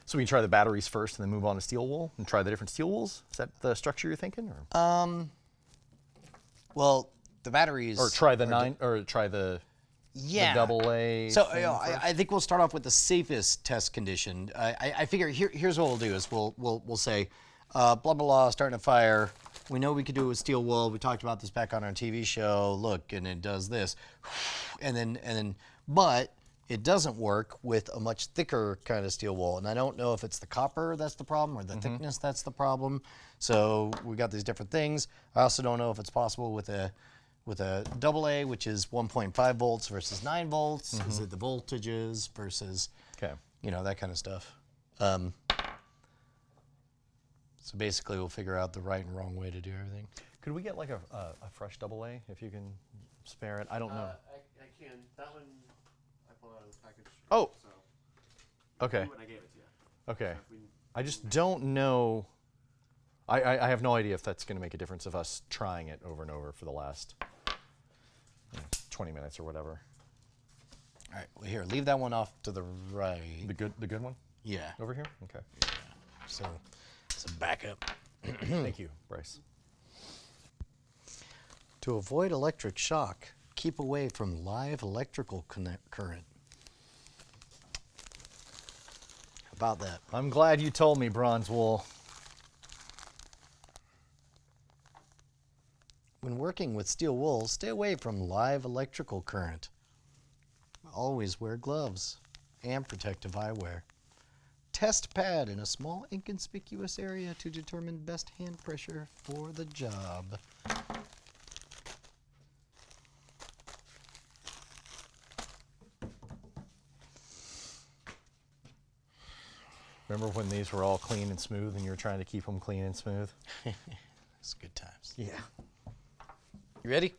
So we can try the batteries first and then move on to steel wool and try the different steel wools? Is that the structure you're thinking? Or? Well, the batteries. Or try the the double A. So I think we'll start off with the safest test condition. I figure here's what we'll do is we'll say, blah blah blah, starting a fire. We know we could do it with steel wool. We talked about this back on our TV show. Look, and it does this, and then, but it doesn't work with a much thicker kind of steel wool. And I don't know if it's the copper that's the problem or the thickness that's the problem. So we got these different things. I also don't know if it's possible with a double A, which is 1.5 volts versus 9 volts. Is it the voltages versus, that kind of stuff. So basically, we'll figure out the right and wrong way to do everything. Could we get like a fresh double A if you can spare it? I don't know. I can. That one I pulled out of the package. Oh. So Okay. when I gave it to you. Okay. So I just don't know. I have no idea if that's going to make a difference of us trying it over and over for the last 20 minutes or whatever. All right. Well, here, leave that one off to the right. The good one? Yeah. Over here? Okay. So it's a backup. Thank you, Bryce. To avoid electric shock, keep away from live electrical current. How about that? I'm glad you told me, Bronze Wool. When working with steel wool, stay away from live electrical current. Always wear gloves and protective eyewear. Test pad in a small inconspicuous area to determine best hand pressure for the job. Remember when these were all clean and smooth and you were trying to keep them clean and smooth? It's good times. Yeah. You ready?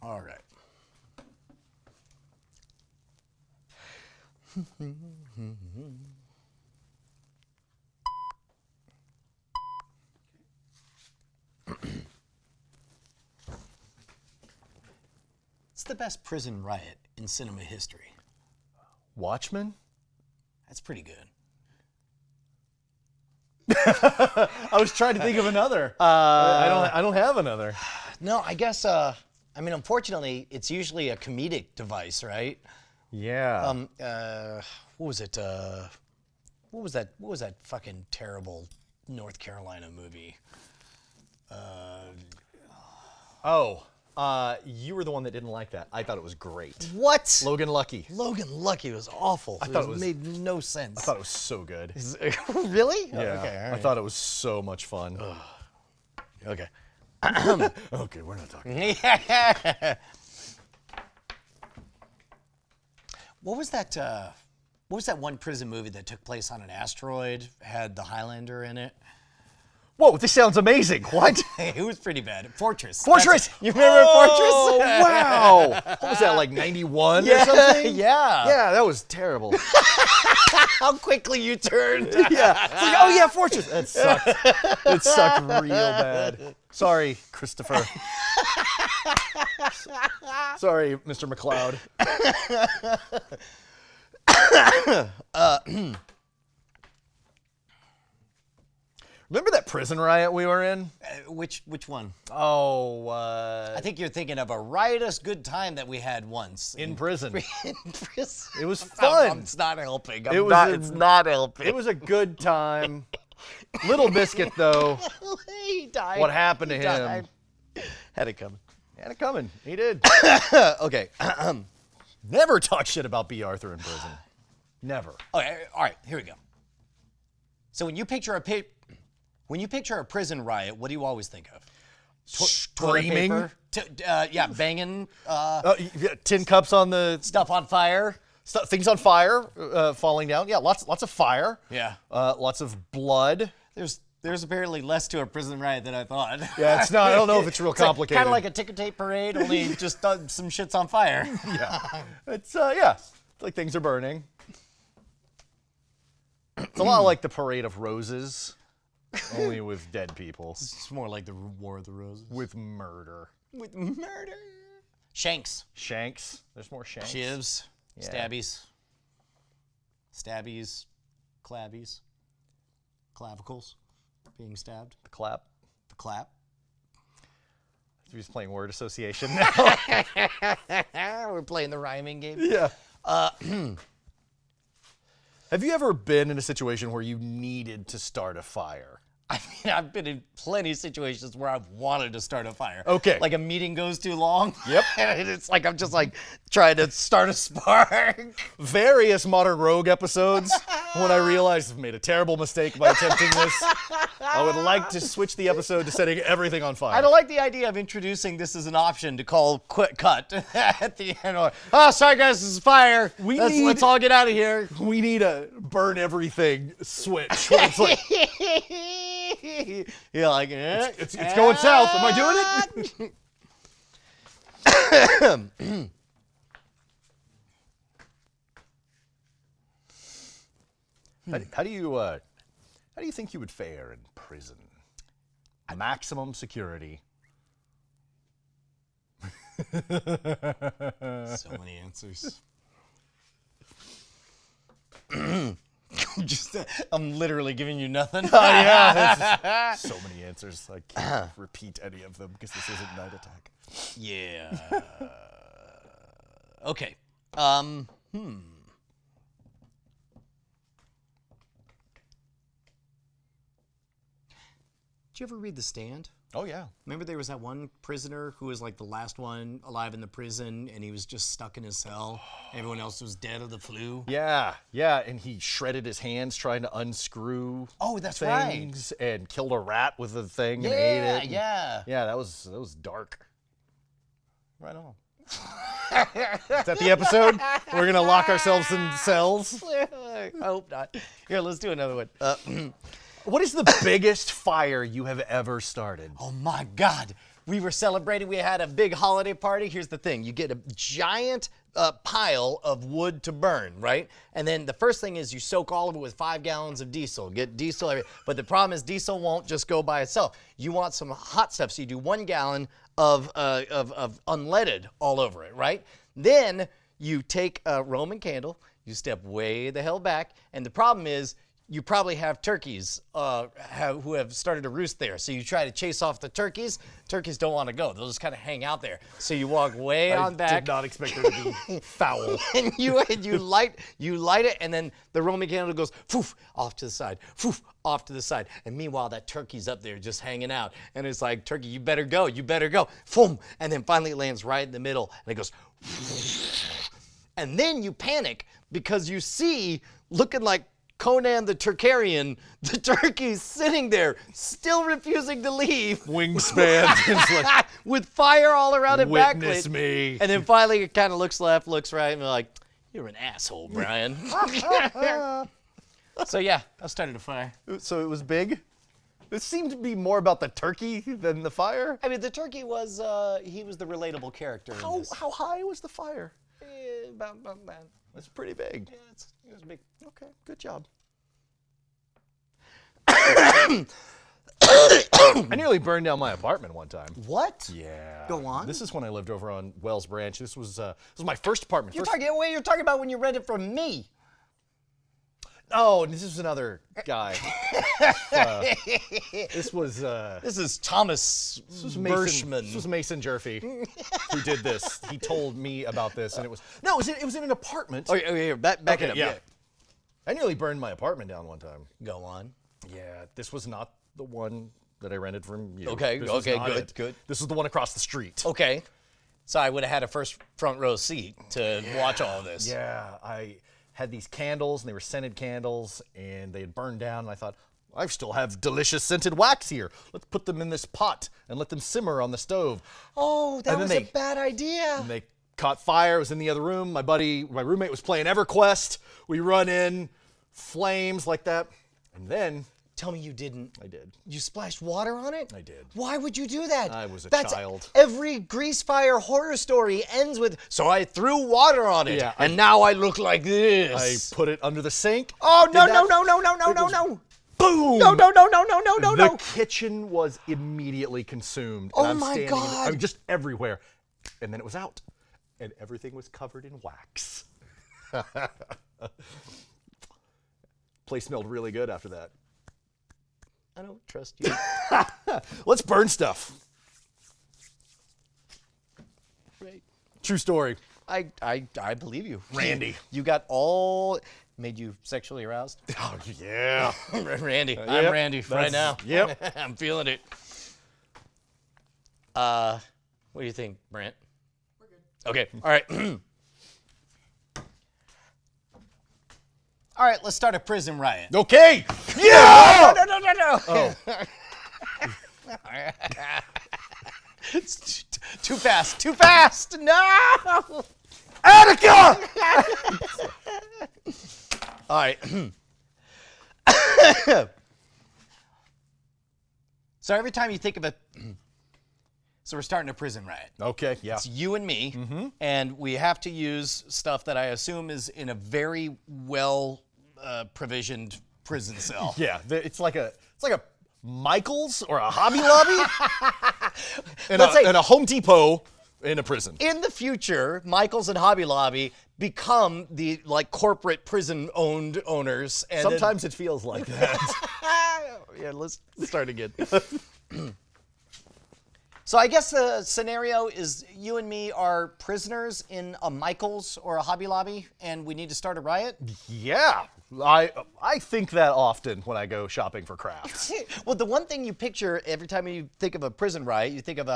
All right. It's the best prison riot in cinema history. Watchmen? That's pretty good. I was trying to think of another. I don't have another. No, I guess. Unfortunately, it's usually a comedic device, right? Yeah. What was it? What was that fucking terrible North Carolina movie? You were the one that didn't like that. I thought it was great. What? Logan Lucky. Logan Lucky was awful. I thought it made no sense. I thought it was so good. Really? Yeah. Oh, okay, all right. I thought it was so much fun. Okay. Okay, we're not talking. What was that? What was that one prison movie that took place on an asteroid? Had the Highlander in it. Whoa, this sounds amazing. What? It was pretty bad. Fortress. Fortress. You remember Fortress? Wow. What was that, like 91 or something? Yeah. Yeah, that was terrible. How quickly you turned. Yeah. It's like, oh yeah, Fortress. That sucked. It sucked real bad. Sorry, Christopher. Sorry, Mr. McLeod. Remember that prison riot we were in? Which one? Oh, I think you're thinking of a riotous good time that we had once. in prison. In prison. It was fun. It's not helping. It's not helping. It was a good time. Little Biscuit, though. He died. What happened to He him? died. Had it coming. Had it coming. He did. Okay. Never talk shit about B. Arthur in prison. Never. Okay. All right. Here we go. So when you picture a prison riot, what do you always think of? Toilet Screaming. paper? Yeah, banging. Tin cups on the Stuff on fire. things on fire, falling down. Yeah, lots of fire. Yeah. Lots of blood. There's apparently less to a prison riot than I thought. Yeah, it's not. I don't know if it's real complicated. Kind of like a ticker tape parade, only just some shit's on fire. Yeah. It's like things are burning. It's a lot like the Parade of Roses Only with dead people. It's more like the War of the Roses. With murder. With murder. Shanks. Shanks. There's more shanks. Shivs. Yeah. Stabbies. Stabbies. Clabbies. Clavicles. Being stabbed. The clap. The clap. He's playing word association now. We're playing the rhyming game. Yeah. Have you ever been in a situation where you needed to start a fire? I mean, I've been in plenty of situations where I've wanted to start a fire. Okay. Like a meeting goes too long. Yep. And it's like I'm just like trying to start a spark. Various Modern Rogue episodes, when I realized I've made a terrible mistake by attempting this, I would like to switch the episode to setting everything on fire. I don't like the idea of introducing this as an option to call quick cut at the end. Or, oh, sorry guys, this is fire. Let's all get out of here. We need a burn everything switch. Where it's like, You're like, it's going south. Am I doing it? How do you think you would fare in prison? Maximum security. So many answers. I'm literally giving you nothing. Oh yeah, so many answers. I can't repeat any of them because this isn't Night Attack. Yeah. Okay. Did you ever read The Stand? Oh yeah. Remember there was that one prisoner who was like the last one alive in the prison and he was just stuck in his cell. Everyone else was dead of the flu. Yeah, and he shredded his hands trying to unscrew things and killed a rat with the thing and ate it. Yeah. Yeah, that was dark. Right on. Is that the episode? We're gonna lock ourselves in cells? I hope not. Here, let's do another one. What is the biggest fire you have ever started? Oh my God. We were celebrating, we had a big holiday party. Here's the thing, you get a giant pile of wood to burn, right? And then the first thing is you soak all of it with 5 gallons of diesel. Get diesel everywhere. But the problem is diesel won't just go by itself. You want some hot stuff, so you do 1 gallon of unleaded all over it, right? Then you take a Roman candle, you step way the hell back, and the problem is you probably have turkeys who have started to roost there. So you try to chase off the turkeys. Turkeys don't want to go. They'll just kind of hang out there. So you walk way on back. I did not expect there to be foul. And you light it, and then the Roman candle goes foof off to the side, foof off to the side. And meanwhile, that turkey's up there just hanging out. And it's like, turkey, you better go, boom. And then finally it lands right in the middle, and it goes. And then you panic because you see, looking like Conan the Turkarian, the turkey's sitting there, still refusing to leave. Wingspan. With fire all around it backlit. Witness me. And then finally it kind of looks left, looks right, and we're like, you're an asshole, Brian. So yeah, I started a fire. So it was big? It seemed to be more about the turkey than the fire. I mean, the turkey was, he was the relatable character in this. How high was the fire? About. It's pretty big. Yeah, it was big. Okay, good job. I nearly burned down my apartment one time. What? Yeah. Go on. This is when I lived over on Wells Branch. This was my first apartment. You're talking about when you rented from me. Oh, this is another guy. This was This is Thomas Bershman. This was Mason Jerfy who did this. He told me about this, and it was in an apartment. Oh, yeah, back it up. Yeah. I nearly burned my apartment down one time. Go on. Yeah, this was not the one that I rented from you. Okay, This was not good, it. good. This is the one across the street. Okay. So I would have had a front row seat to watch all of this. Yeah, I had these candles, and they were scented candles, and they had burned down, and I thought, I still have delicious scented wax here. Let's put them in this pot and let them simmer on the stove. Oh, that was a bad idea. And they caught fire. It was in the other room. My roommate was playing EverQuest. We run in, flames like that, and then... Tell me you didn't. I did. You splashed water on it? I did. Why would you do that? I was a That's child. Every grease fire horror story ends with, so I threw water on it, and now I look like this. I put it under the sink. Oh, no. boom! No, no, no, no, no, no, no, The no. kitchen was immediately consumed. Oh and I'm my standing God. I mean, just everywhere. And then it was out. And everything was covered in wax. Place smelled really good after that. I don't trust you. Let's burn stuff. Right. True story. I believe you. Randy. You got all, made you sexually aroused? Oh, yeah. Randy. Yep, I'm Randy right now. Yep. I'm feeling it. What do you think, Brant? We're good. Okay, all right. All right, let's start a prison riot. Okay. Yeah! No, no, no, no. Oh. It's too fast, too fast. No! Attica! All right. So every time you think of a, so we're starting a prison riot. Okay, yeah. It's you and me, and we have to use stuff that I assume is in a very well provisioned prison cell. Yeah, it's like a Michael's or a Hobby Lobby Let's say- and a Home Depot in a prison. In the future, Michaels and Hobby Lobby become the corporate prison owners. And then- Sometimes it feels like that. yeah, let's start again. So I guess the scenario is you and me are prisoners in a Michaels or a Hobby Lobby, and we need to start a riot. Yeah, I think that often when I go shopping for crafts. Well, the one thing you picture every time you think of a prison riot, you think of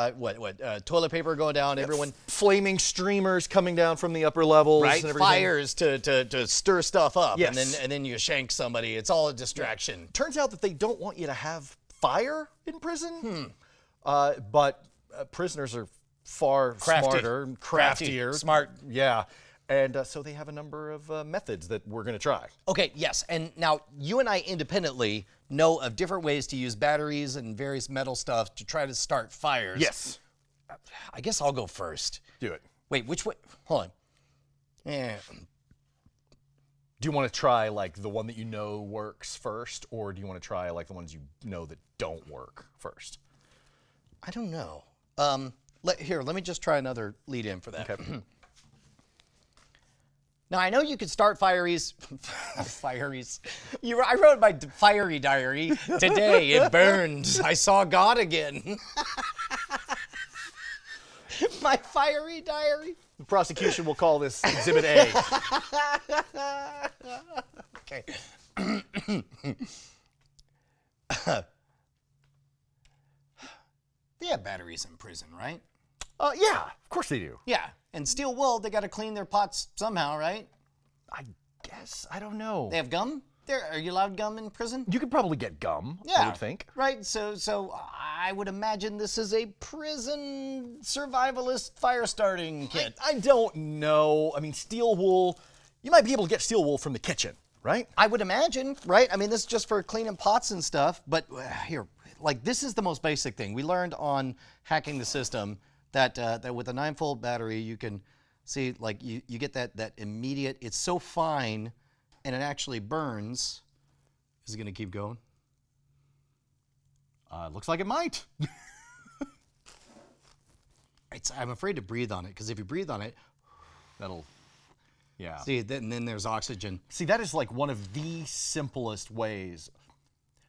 toilet paper going down, everyone, Flaming streamers coming down from the upper levels. right? And everything. Fires to stir stuff up, Yes. and then you shank somebody. It's all a distraction. Turns out that they don't want you to have fire in prison. But prisoners are far Crafty. smarter, Crafty. craftier, Smart. Yeah, and so they have a number of methods that we're going to try. Okay, yes, and now you and I independently know of different ways to use batteries and various metal stuff to try to start fires. Yes, I guess I'll go first. do it. Wait, which way? Hold on. Yeah. Do you want to try like the one that you know works first, or do you want to try like the ones you know that don't work first? I don't know. Let me just try another lead in for that. Okay. Now I know you could start fireys. Fireys. I wrote my fiery diary today. It burned. I saw God again. My fiery diary. The prosecution will call this Exhibit A. Okay. They have batteries in prison, right? Yeah, of course they do. Yeah. And steel wool, they got to clean their pots somehow, right? I guess I don't know. They have gum? Are you allowed gum in prison? You could probably get gum. Yeah. I would think. Right. So I would imagine this is a prison survivalist fire starting kit. I don't know. I mean, steel wool. You might be able to get steel wool from the kitchen, right? I would imagine, right? I mean, this is just for cleaning pots and stuff. But here, this is the most basic thing. We learned on hacking the system that with a 9-volt battery, you can see, you get that immediate. It's so fine, and it actually burns. Is it going to keep going? Looks like it might. I'm afraid to breathe on it because if you breathe on it, That'll. Yeah. see, then there's oxygen. See, that is like one of the simplest ways.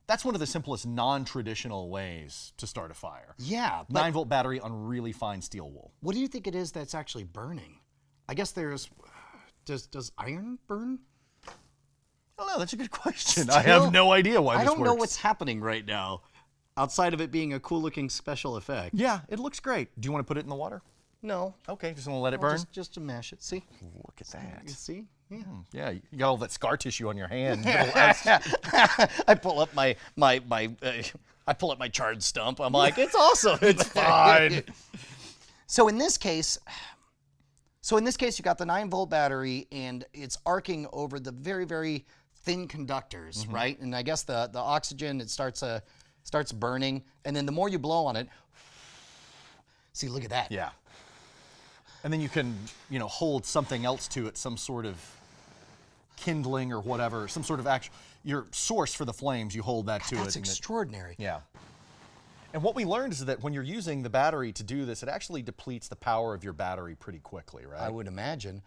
That's one of the simplest non-traditional ways to start a fire. Yeah, but 9-volt battery on really fine steel wool. what do you think it is that's actually burning? I guess there's. Does iron burn? I don't know. That's a good question. I have no idea why I this don't know works. what's happening right now, outside of it being a cool-looking special effect. Yeah, it looks great. Do you want to put it in the water? No. Okay, just gonna let it burn. Just to mash it. See? Look at that. You see? Yeah. Yeah, you got all that scar tissue on your hand. I pull up my charred stump. I'm like, it's awesome. It's fine. So in this case, you got the 9-volt battery, and it's arcing over the very, very thin conductors, right? And I guess the oxygen, it starts burning, and then the more you blow on it, see, look at that. Yeah. And then you can, hold something else to it, some sort of kindling or whatever, some sort of your source for the flames, you hold that to it. That's extraordinary. Yeah. And what we learned is that when you're using the battery to do this, it actually depletes the power of your battery pretty quickly, right? I would imagine.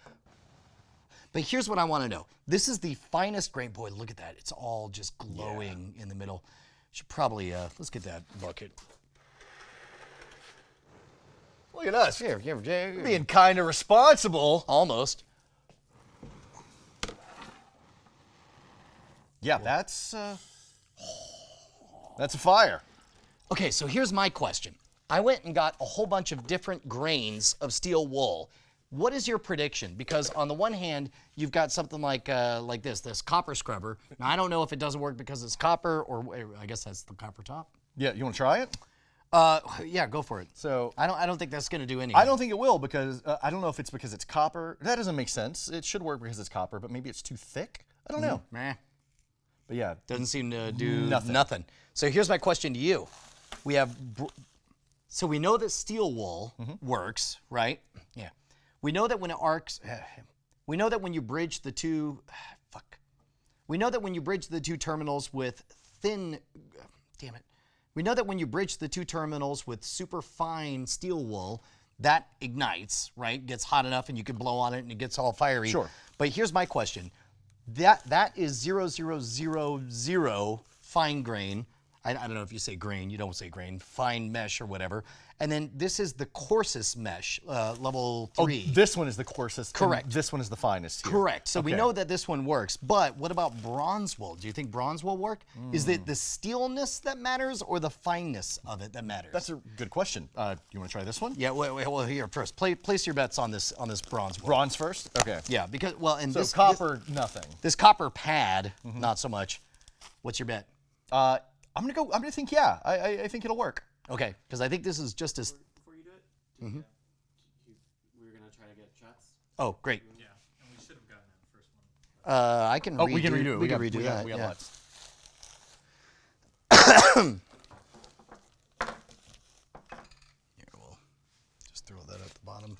But here's what I want to know. This is the finest grain. Boy, look at that. It's all just glowing in the middle. Should probably, let's get that bucket. Look at us. Here. Being kind of responsible. Almost. Yeah, that's a fire. Okay, so here's my question. I went and got a whole bunch of different grains of steel wool. What is your prediction? Because on the one hand, you've got something like this copper scrubber. Now, I don't know if it doesn't work because it's copper, or I guess that's the copper top. Yeah, you want to try it? Yeah, go for it. So I don't think that's going to do anything. I don't think it will because I don't know if it's because it's copper. That doesn't make sense. It should work because it's copper, but maybe it's too thick. I don't know. Meh. But yeah, Doesn't seem to do Nothing. So here's my question to you. So we know that steel wool works, right? Yeah. We know that when it arcs, we know that when you bridge the two, we know that when you bridge the two terminals with we know that when you bridge the two terminals with super fine steel wool, that ignites, right? Gets hot enough and you can blow on it and it gets all fiery. Sure. But here's my question. That is 0000 fine grain. I don't know if you say grain, you don't say grain, fine mesh or whatever. And then this is the coarsest mesh, level 3. Oh, this one is the coarsest. Correct. And this one is the finest here. Correct. So we Okay. know that this one works. But what about bronze wool? Do you think bronze will work? Is it the steelness that matters or the fineness of it that matters? That's a good question. You want to try this one? Yeah. Well, here first. Place your bets on this bronze wool. Bronze first? Okay. Yeah, because and So this copper, nothing. This copper pad, not so much. What's your bet? I'm gonna think yeah. I think it'll work. Okay, because I think this is just as. Before you do it, we were gonna try to get shots. Oh, great. Yeah, and we should have gotten that first one. I can. Oh, we can redo it. We can got- redo we got- that. We got yeah. lots. Here, we'll just throw that at the bottom.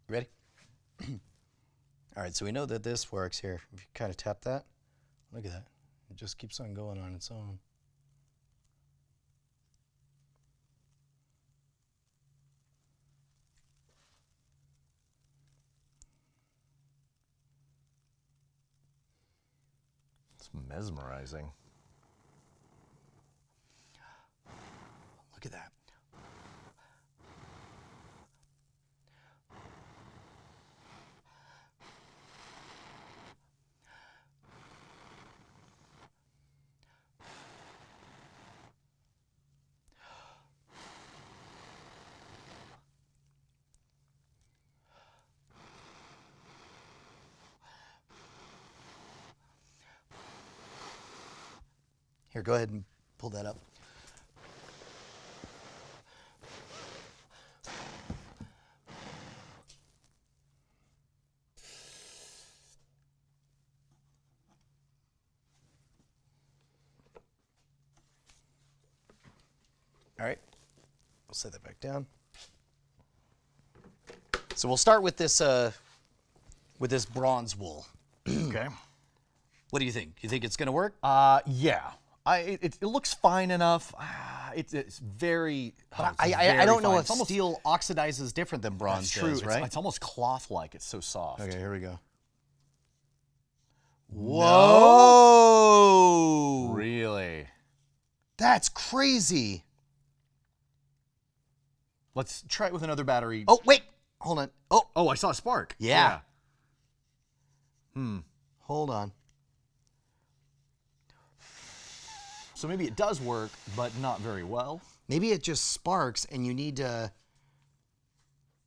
Ready? All right, so we know that this works here. If you kind of tap that, look at that. It just keeps on going on its own. It's mesmerizing. Look at that. Here, go ahead and pull that up. All right, we'll set that back down. So we'll start with this bronze wool. Okay. What do you think? You think it's going to work? Yeah. It looks fine enough. It's very. I don't know fine. if It's almost steel oxidizes different than bronze That's true. does, right? It's almost cloth-like. It's so soft. Okay, here we go. Whoa! Really? That's crazy. Let's try it with another battery. Oh, wait. Hold on. Oh, I saw a spark. yeah. Hold on. So maybe it does work, but not very well. Maybe it just sparks, and you need to.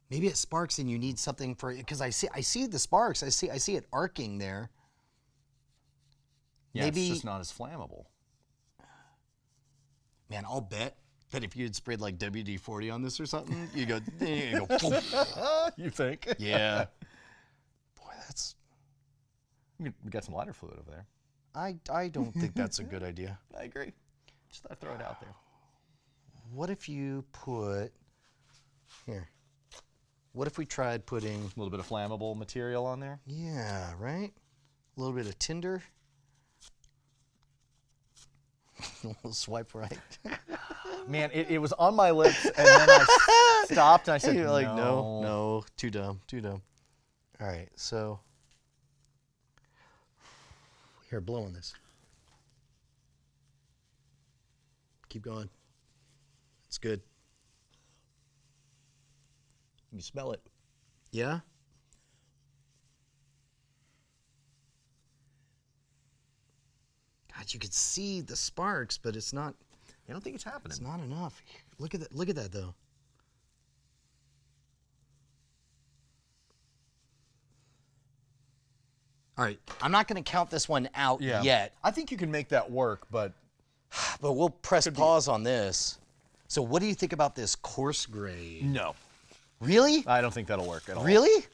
Maybe it sparks, and you need something for it, because I see the sparks. I see it arcing there. Yeah, Maybe it's just not as flammable. Man, I'll bet that if you had sprayed like WD-40 on this or something, you go. You think? Yeah. Boy, that's. We got some lighter fluid over there. I don't think that's a good idea. I agree. Just thought I'd throw it out there. What if you put here? What if we tried putting A little bit of flammable material on there. yeah, right? A little bit of tinder. A little swipe right. Man, it was on my lips, and then I stopped, and I said, You're like, no, too dumb. All right, so here, blow on this. Keep going. It's good. You smell it. Yeah? God, you could see the sparks, but it's not I don't think it's happening. it's not enough. Look at that. Look at that though. All right, I'm not going to count this one out yet, I think you can make that work, but but we'll press pause on this. So what do you think about this coarse grade? no. Really? I don't think that'll work at all. Really?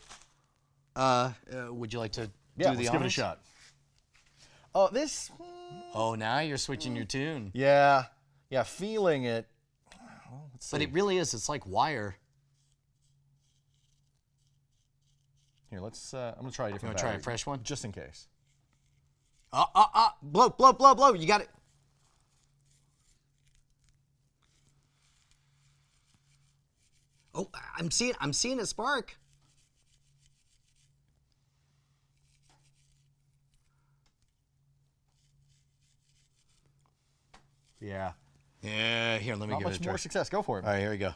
Would you like to Yeah, do the let's give it a honors? shot. Oh, this. Oh, now you're switching your tune. Yeah, feeling it. Well, let's see. But it really is. It's like wire. Here, let's. I'm gonna try a different. You wanna try a battery, fresh one? just in case. Blow. You got it. Oh, I'm seeing it spark. Yeah. Yeah, here, let me Not give it much a try. more success. Go for it. All right, here we go.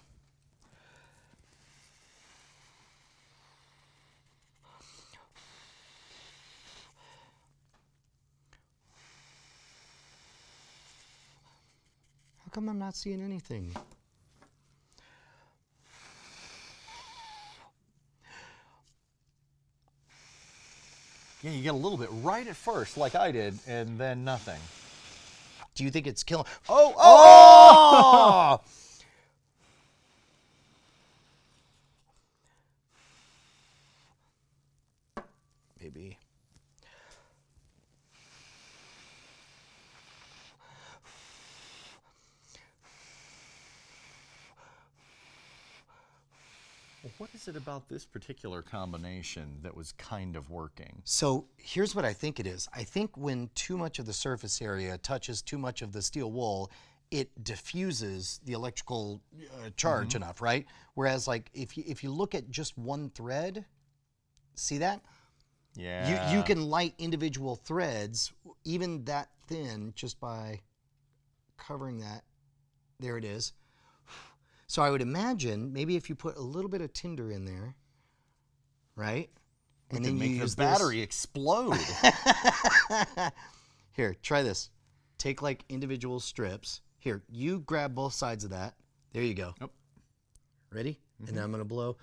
How come I'm not seeing anything? Yeah, you get a little bit right at first, like I did, and then nothing. Do you think it's killing? Oh! Maybe. What is it about this particular combination that was kind of working? So here's what I think it is. I think when too much of the surface area touches too much of the steel wool, it diffuses the electrical charge enough, right? Whereas like if you look at just one thread, see that? Yeah. You can light individual threads, even that thin, just by covering that. There it is. So I would imagine maybe if you put a little bit of tinder in there, right? We And can then you make use the battery explode. Here, try this. Take like individual strips. Here, you grab both sides of that. There you go. Yep. Ready? And then I'm gonna blow.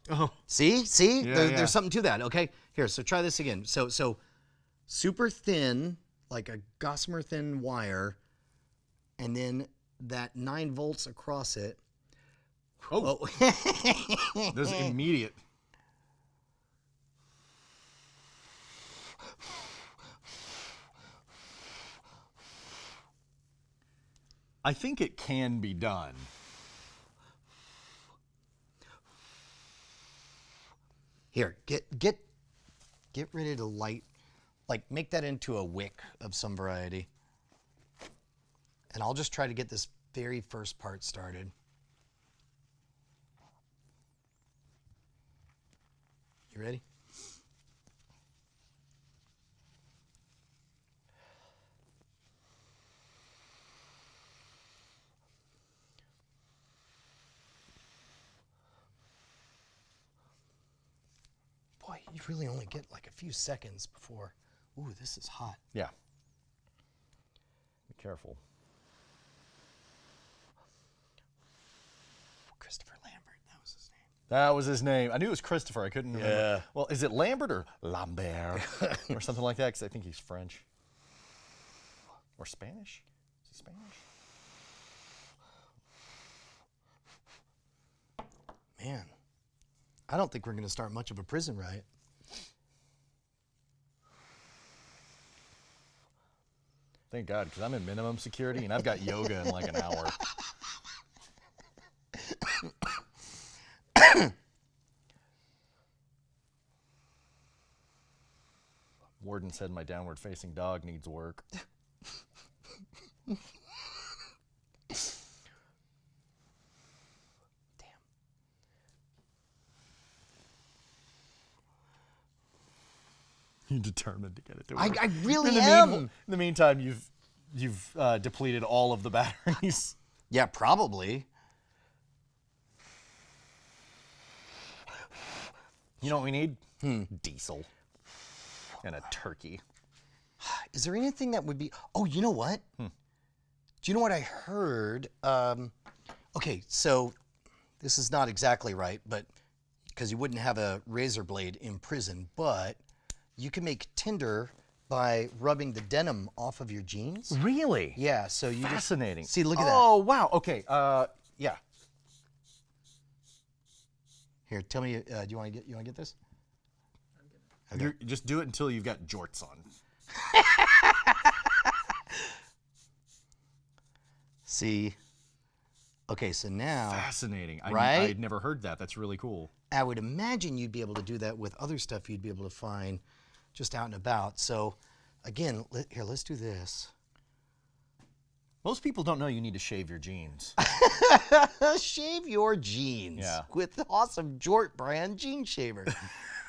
Oh. See? Yeah, There's something to that. Okay. Here, so try this again. So super thin, like a gossamer thin wire, and then that 9 volts across it. Oh. This is immediate. I think it can be done. Here, get ready to light, like make that into a wick of some variety. And I'll just try to get this very first part started. You ready? Boy, you really only get like a few seconds before. Ooh, this is hot. Yeah. Careful. Christopher Lambert, that was his name. That was his name. I knew it was Christopher. I couldn't remember. Yeah. Well, is it Lambert or Lambert or something like that? Because I think he's French or Spanish. Is he Spanish? Man, I don't think we're going to start much of a prison riot. Thank God, because I'm in minimum security and I've got yoga in like an hour. Warden said my downward facing dog needs work. Damn. You're determined to get it to I work. really am. In the meantime, you've depleted all of the batteries. Yeah, probably. You know what we need? Diesel and a turkey. Is there anything that would be... Oh, you know what? Do you know what I heard? Okay, so this is not exactly right, but because you wouldn't have a razor blade in prison, but you can make tinder by rubbing the denim off of your jeans. Really? Yeah, so you Fascinating. Just, see, look at that. Oh, wow. Okay. Yeah. Here, tell me. Do you want to get this? Okay. Just do it until you've got jorts on. See. Okay, so now Fascinating. Right? I'd never heard that. That's really cool. I would imagine you'd be able to do that with other stuff you'd be able to find just out and about. So, again, here, let's do this. Most people don't know you need to shave your jeans. Shave your jeans Yeah. with the awesome Jort brand jean shaver.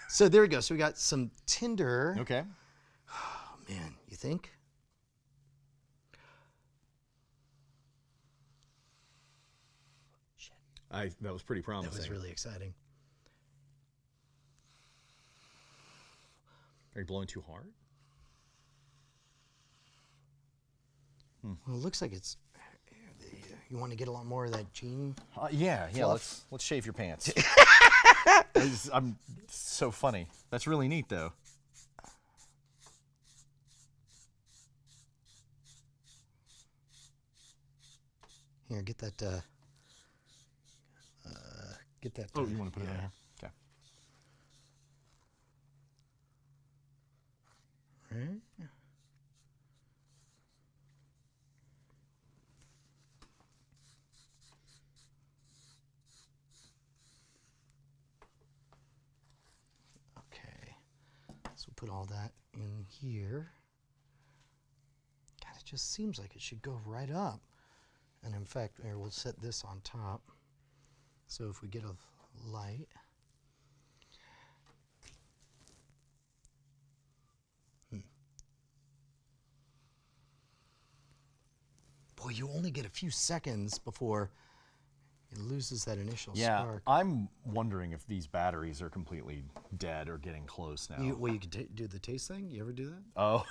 So there we go. So we got some tinder. Okay. Oh, man, you think? Shit, That was pretty promising. that was really exciting. Are you blowing too hard? Well, it looks like it's. You want to get a lot more of that jean? Yeah. Fluff. Let's shave your pants. I'm so funny. That's really neat, though. Here, get that. Get that. Oh, you want to put it in here? Okay. Right. Okay, so put all that in here. God, it just seems like it should go right up. And in fact, here, we'll set this on top. So if we get a light. Boy, you only get a few seconds before it loses that initial Yeah, spark. I'm wondering if these batteries are completely dead or getting close now. You could do the taste thing? You ever do that? Oh,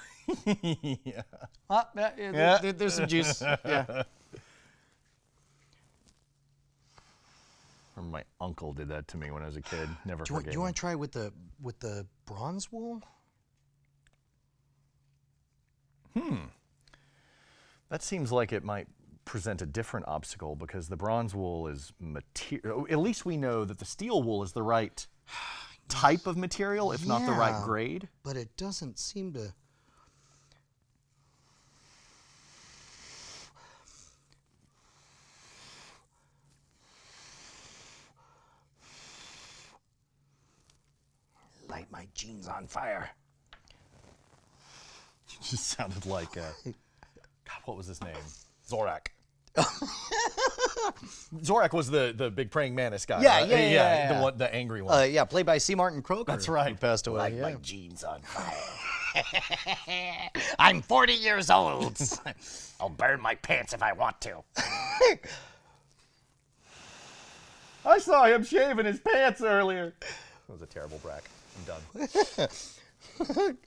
yeah. There's some juice. Yeah. Remember my uncle did that to me when I was a kid. Never Do forget. you want to try with the bronze wool? That seems like it might present a different obstacle because the bronze wool is material. At least we know that the steel wool is the right type of material, if not the right Yeah. grade. But it doesn't seem to. Light my jeans on fire. It just sounded like, God, what was his name? Zorak. Zorak was the big praying mantis guy. Yeah, right? yeah. The angry one. Yeah, played by C. Martin Croker. That's right. Who passed away. Light yeah. my jeans on fire. I'm 40 years old. I'll burn my pants if I want to. I saw him shaving his pants earlier. That was a terrible brag. I'm done.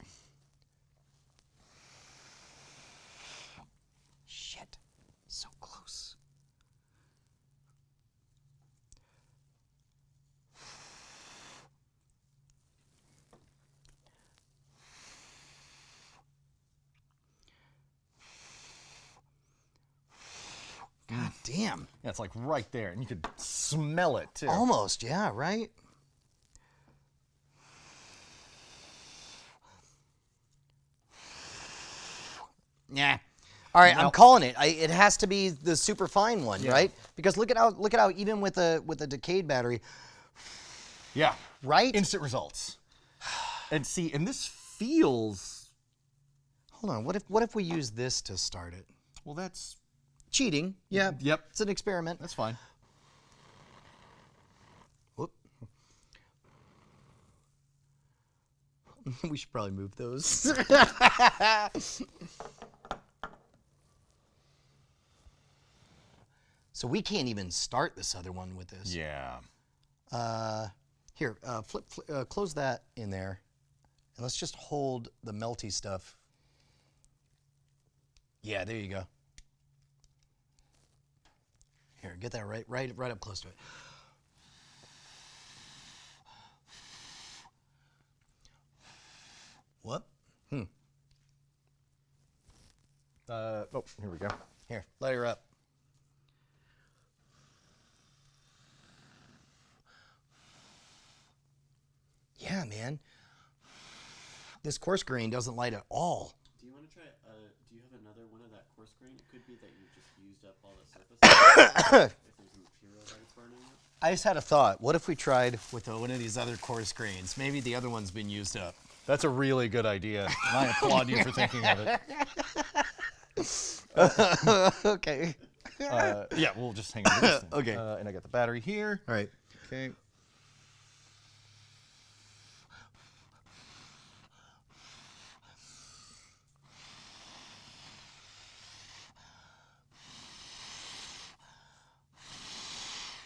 Damn. Yeah, it's like right there, and you could smell it too. Almost, yeah, right? Yeah. All right, I'm Now- calling it. It has to be the super fine one, right? Because look at how even with a decayed battery, Yeah. right? Instant results. And see, and this feels, Hold on. What if we use this to start it? well, that's, Cheating. Yeah. Yep. It's an experiment. that's fine. Whoop. We should probably move those. So we can't even start this other one with this. Yeah. Here, close that in there, and let's just hold the melty stuff. Yeah, there you go. Here, get that right up close to it. What? Oh, here we go. Here, let her up. Yeah, man. This coarse grain doesn't light at all. Do you want to try? Do you have another one of that coarse grain? It could be that you just used up all the surface. If there's material that it's burning up. I just had a thought. What if we tried with one of these other coarse grains? Maybe the other one's been used up. That's a really good idea, and I applaud you for thinking of it. Okay. Yeah, we'll just hang on to this thing. Okay. And I got the battery here. All right. Okay.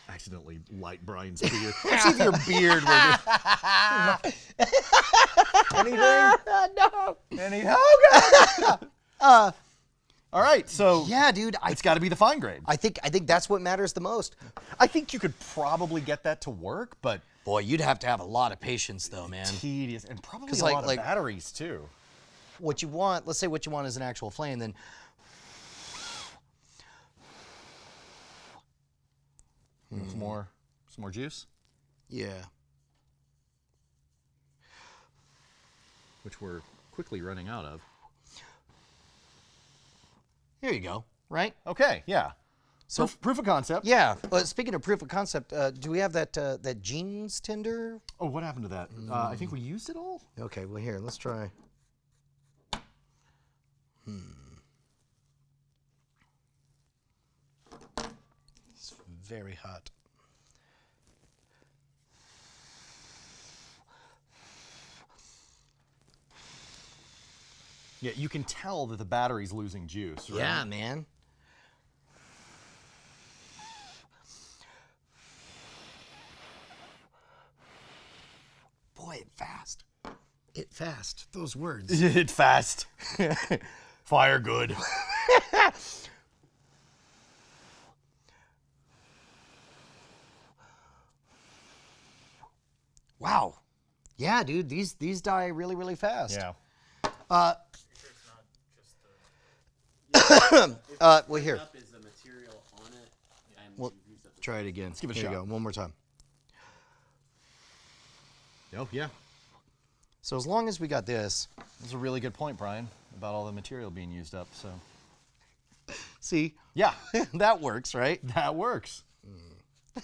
Accidentally light Brian's beard. Let's see if your beard will do. Anything? No. Anything? Oh, God. All right, so Yeah, dude. it's got to be the fine grade. I think that's what matters the most. I think you could probably get that to work, but Boy, you'd have to have a lot of patience, though, man. tedious and probably 'Cause, a like- lot of like- batteries too. What you want, let's say what you want is an actual flame, then Some more juice, yeah. which we're quickly running out of. Here you go. Right? Okay, yeah. So proof of concept. Yeah. But speaking of proof of concept, do we have that jeans tinder? Oh, what happened to that? I think we used it all. Okay. Well, here, let's try. It's very hot. Yeah, you can tell that the battery's losing juice, right? Yeah, man. Boy, it fast. It fast. Those words. It's fast. Fire good. Wow. Yeah, dude. These die really, really fast. Yeah. Well, here. Up is the material on it, and Well, you used up the try it again. give it a Here you shot. go. One more time. Oh, yeah. So as long as we got this, That's a really good point, Brian, about all the material being used up. So, see, yeah, that works, right? that works.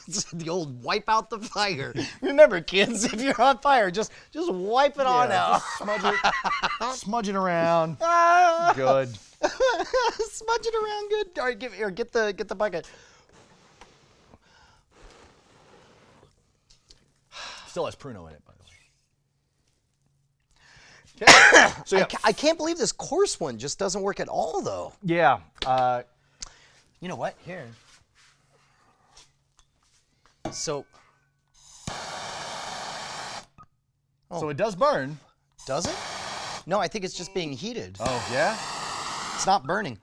It's the old wipe out the fire. Remember, kids, if you're on fire, just wipe it on Yeah, out. just smudge it, smudge it around. Ah, Good. smudge it around good. All right, get the bucket. Still has Pruno in it, by the way. Okay. So yeah, I can't believe this coarse one just doesn't work at all, though. yeah. You know what? Here. So, So it does burn. does it? No, I think it's just being heated. Oh yeah. It's not burning.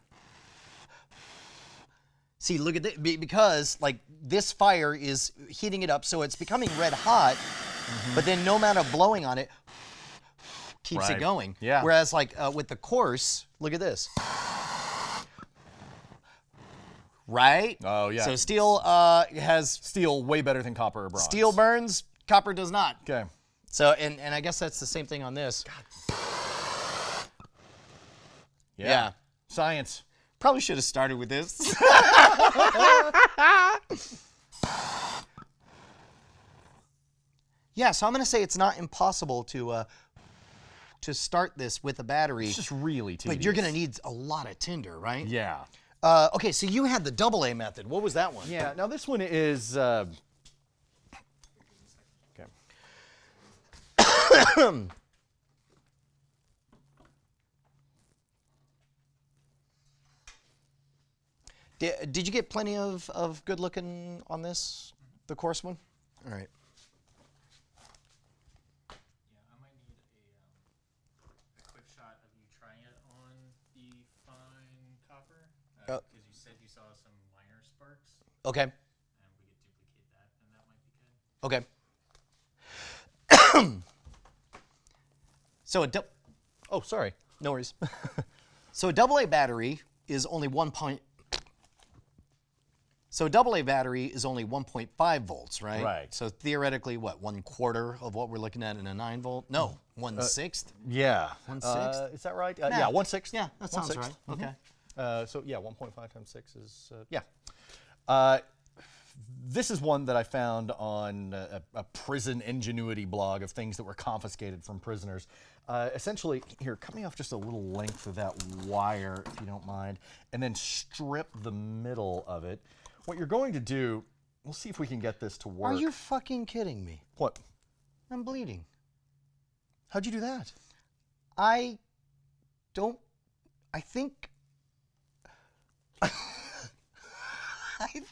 See, look at this, because like this fire is heating it up, so it's becoming red hot, but then no amount of blowing on it keeps Right. it going. Yeah. Whereas like with the coarse, look at this. right? Oh, yeah. So steel has Steel way better than copper or bronze. steel burns, copper does not. Okay. So and I guess that's the same thing on this. Yeah. Science. Probably should have started with this. Yeah, so I'm going to say it's not impossible to start this with a battery. It's just really tedious. But you're going to need a lot of tinder, right? Yeah. Okay, so you had the AA method. What was that one? Yeah. Now this one is. Okay. Did you get plenty of good looking on this, the coarse one? All right. Yeah, I might need a quick shot of you trying it on the fine copper. Oh. Because you said you saw some minor sparks, Okay. and we could duplicate that, and that might be good. Okay. So Oh, sorry. no worries. So a AA battery is only 1.5 volts, right? Right. So theoretically, what, 1/4 of what we're looking at in a 9 volt? No, 1/6. Yeah. 1/6? Is that right? Yeah, 1/6. Yeah, that sounds 1/6. right. Okay. So yeah, 1.5 times 6 is yeah. This is one that I found on a prison ingenuity blog of things that were confiscated from prisoners. Essentially, here, cut me off just a little length of that wire, if you don't mind, and then strip the middle of it. What you're going to do, we'll see if we can get this to work. Are you fucking kidding me? What? I'm bleeding. How'd you do that? I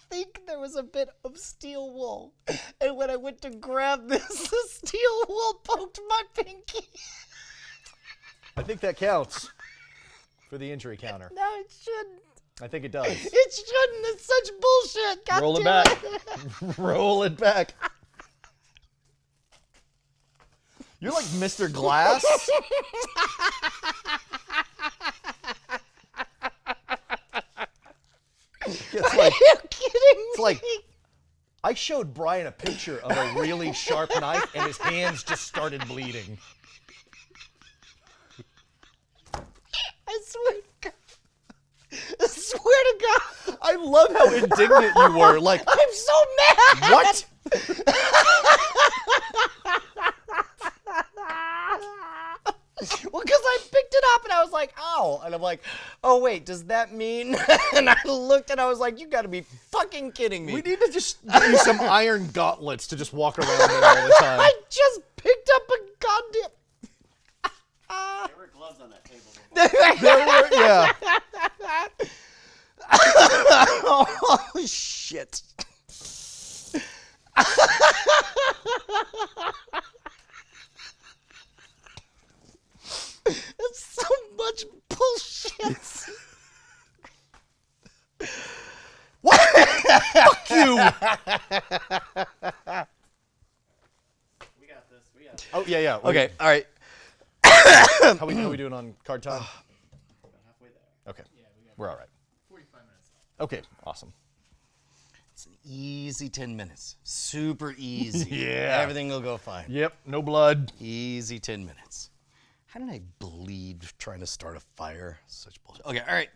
think there was a bit of steel wool. And when I went to grab this, the steel wool poked my pinky. I think that counts for the injury counter. No, it shouldn't. I think it does. It shouldn't. It's such bullshit. God Roll it damn back. Roll it back. You're like Mr. Glass. It's like, Are you kidding me? it's like I showed Brian a picture of a really sharp knife and his hands just started bleeding. I swear to God. I swear to God. I love how indignant you were. Like, I'm so mad. what? Well, because I picked it up and I was like, ow. And I'm like, oh, wait, does that mean? And I looked and I was like, you got to be fucking kidding me. We need to just get you some iron gauntlets to just walk around in all the time. I just picked up a goddamn. There were gloves on that table before. Yeah. Oh, shit. That's so much bullshit. What? Fuck you. We got this. We got this. Oh, yeah, yeah. Okay, all right. How we doing on card time? About halfway there. Okay. Yeah, we got We're all right. 45 minutes left. Okay, awesome. It's an easy 10 minutes. Super easy. Yeah. Everything will go fine. Yep, no blood. Easy 10 minutes. How did I bleed trying to start a fire? Such bullshit. Okay, all right.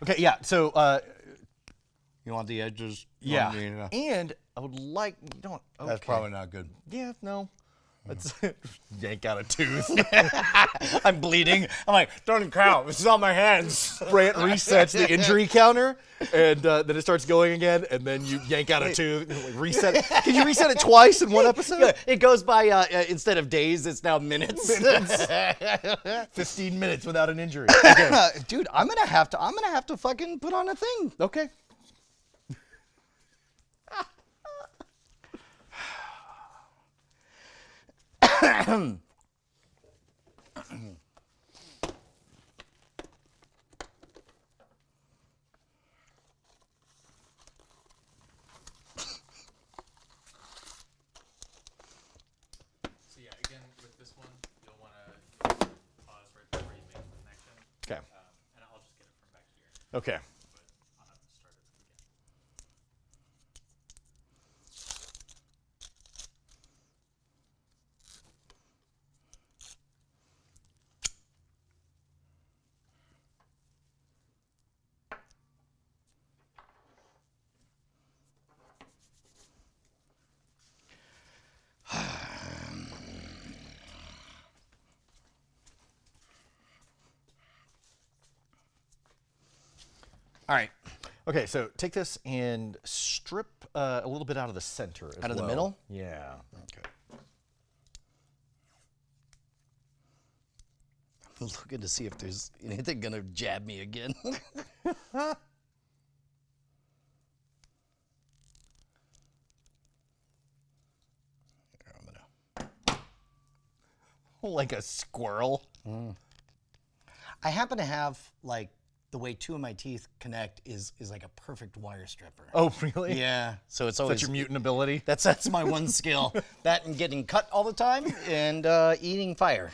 Okay, yeah, so, You want the edges? yeah. Want me to- And I would like, you don't, okay. That's probably not good. Yeah, no. Let's yank out a tooth. I'm bleeding. I'm like, don't count. This is on my hands. Brant resets the injury counter, and then it starts going again, and then you yank out a tooth. Reset. Can you reset it twice in one episode? It goes by, instead of days, it's now minutes. 15 minutes without an injury. Okay. Dude, I'm gonna have to fucking put on a thing. Okay. So yeah, again, with this one, you'll want to pause right before you make the connection. Okay. And I'll just get it from back here. Okay. But I'll have to start it again. All right. Okay, so take this and strip a little bit out of the center. Out of the middle? Yeah. Okay. I'm looking to see if there's anything gonna jab me again. Here, I'm gonna. Like a squirrel. I happen to have like the way two of my teeth connect is like a perfect wire stripper. Oh, really? Yeah. So it's That's always your mutant ability? that's my one skill. That and getting cut all the time and eating fire.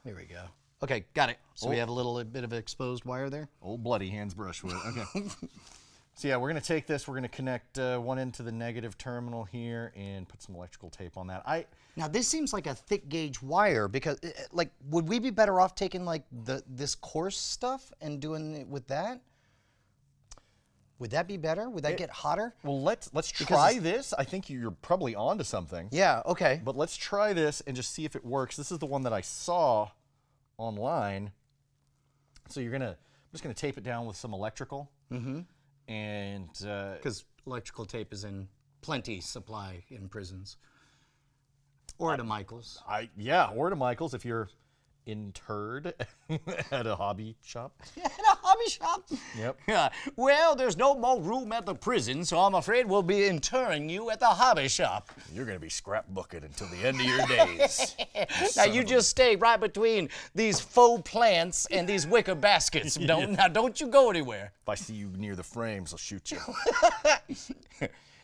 Here we go. Okay, got it. So we have a little bit of exposed wire there. Old bloody hands brush with. Okay. So yeah, we're going to take this. We're going to connect one end to the negative terminal here and put some electrical tape on that. Now this seems like a thick gauge wire because, like, would we be better off taking like this coarse stuff and doing it with that? Would that be better? Would that get hotter? Well, let's try this. I think you're probably onto something. Yeah. Okay. But let's try this and just see if it works. This is the one that I saw online. So I'm just gonna tape it down with some electrical. Mm-hmm. And Because electrical tape is in plenty supply in prisons. Or at a Michael's. or to Michael's if you're interred at a hobby shop. At a hobby shop? Yep. Yeah. Well, there's no more room at the prison, so I'm afraid we'll be interring you at the hobby shop. You're gonna be scrapbooking until the end of your days. Now you just stay right between these faux plants and these wicker baskets. Now don't you go anywhere. If I see you near the frames, I'll shoot you.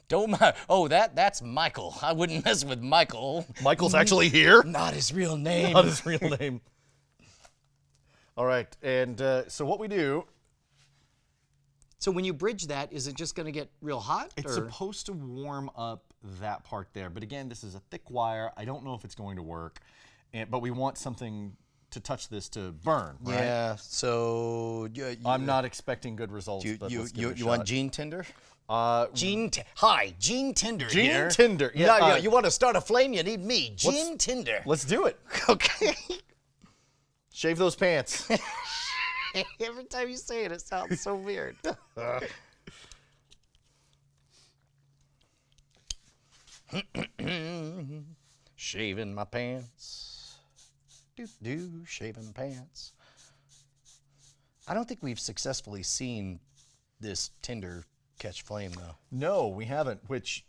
Don't mind. Oh, that's Michael. I wouldn't mess with Michael. Michael's actually here? Not his real name. Not his real name. All right, and so what we do... So when you bridge that, is it just going to get real hot? It's supposed to warm up that part there, but again, this is a thick wire. I don't know if it's going to work, but we want something to touch this to burn, right? Yeah, so... I'm not expecting good results, but let's give it a you want shot. Gene Tinder? Uh, Hi, Gene Tinder Gene here. Tinder, yeah, No, you want to start a flame, you need me, Gene Tinder. Let's do it. Okay. Shave those pants. Every time you say it, it sounds so weird. Shaving my pants. Shaving pants. I don't think we've successfully seen this tinder catch flame, though. No, we haven't, which,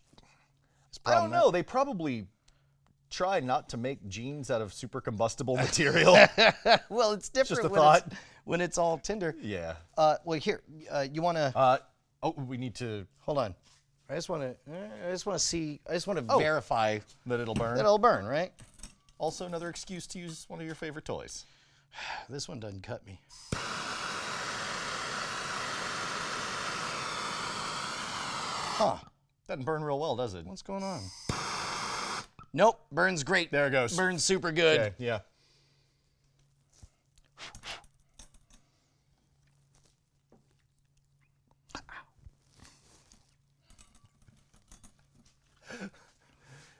I problem don't know, they probably try not to make jeans out of super combustible material. Well, it's different Just a when, thought. When it's all tinder. Yeah. Well, here, you want to... We need to... Hold on. I just want to see. I just want to verify That it'll burn. that it'll burn, right? Also another excuse to use one of your favorite toys. This one doesn't cut me. Huh? Doesn't burn real well, does it? What's going on? Nope. Burns great. There it goes. Burns super good. Okay, yeah.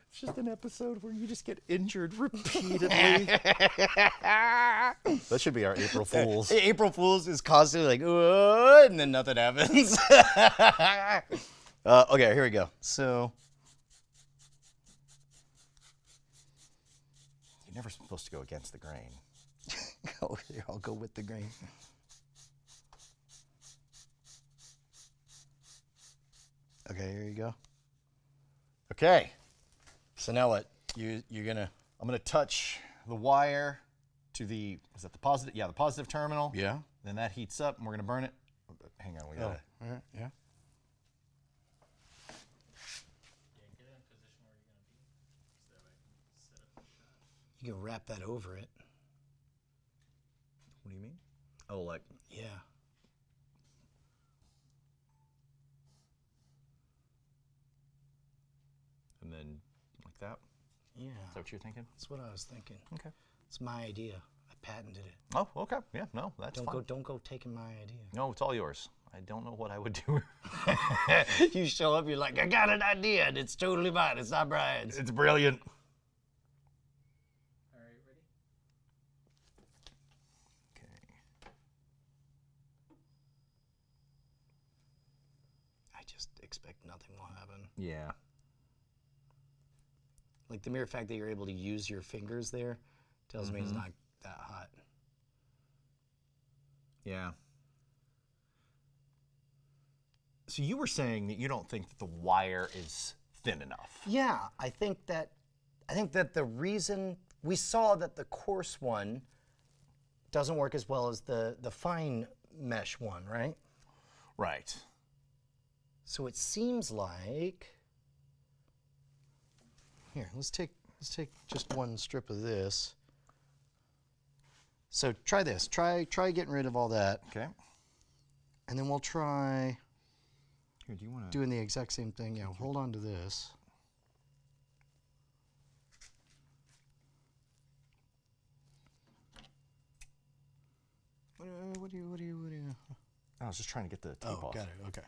It's just an episode where you just get injured repeatedly. That should be our April Fools. April Fools is constantly like, "Whoa," and then nothing happens. Okay, here we go. So, You're never supposed to go against the grain. here, I'll go with the grain. Okay, here you go. Okay. So now what? You're gonna... I'm going to touch the wire to the, is that the positive? Yeah, the positive terminal. Yeah. Then that heats up and we're going to burn it. Hang on, we got to. All right. Yeah. Yeah, get in a position where you're gonna be, so that I can set up the shot. You can wrap that over it. What do you mean? Oh, like. Yeah. And then like that? Yeah. Is that what you're thinking? That's what I was thinking. Okay. It's my idea. I patented it. Oh, okay. Yeah, no, that's fine. Don't go taking my idea. No, it's all yours. I don't know what I would do. You show up, you're like, I got an idea, and it's totally mine. It's not Brian's. It's brilliant. All right, ready? Okay. Yeah. Like the mere fact that you're able to use your fingers there tells me it's not that hot. Yeah. So you were saying that you don't think that the wire is thin enough. Yeah, I think that the reason we saw that the coarse one doesn't work as well as the fine mesh one, right? Right. So it seems like here, let's take just one strip of this. So try this. Try getting rid of all that. Okay. And then we'll try Here, do you want to? doing the exact same thing. Yeah, hold on to this. What do you? I was just trying to get the tape Oh, off. got it. Okay.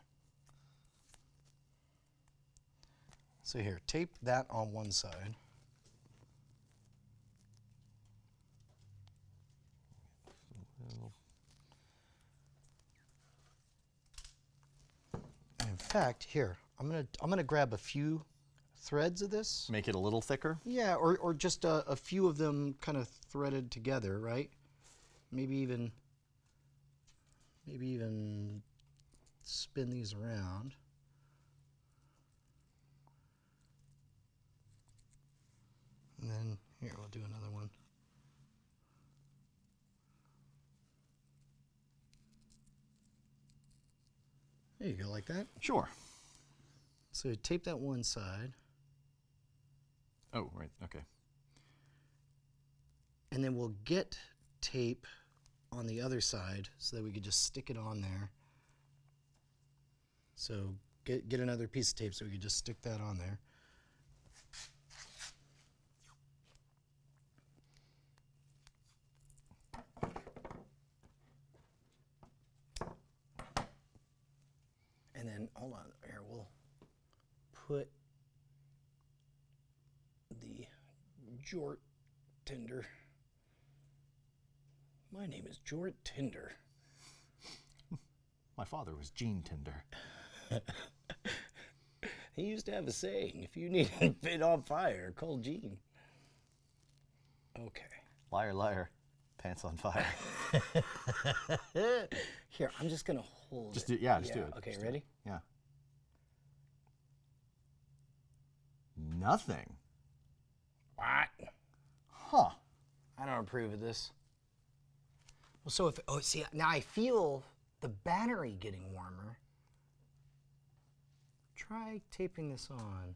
So here, tape that on one side. And in fact, here, I'm gonna grab a few threads of this. Make it a little thicker. Yeah, or just a few of them kind of threaded together, right? Maybe even spin these around. And then here, we'll do another one. There you go, like that. Sure. So tape that one side, Oh, right. Okay. and then we'll get tape on the other side so that we could just stick it on there. So get another piece of tape so we could just stick that on there. And then, hold on, here, we'll put the Jort Tinder. My name is Jort Tinder. My father was Gene Tinder. He used to have a saying, if you need a bit on fire, call Gene. Okay. Liar, liar, pants on fire. Here, I'm just going to hold Just it. do, yeah, just do it. Okay, Just do ready? it. Yeah. Nothing. What? Huh. I don't approve of this. Well, so if, oh, see, now I feel the battery getting warmer. Try taping this on.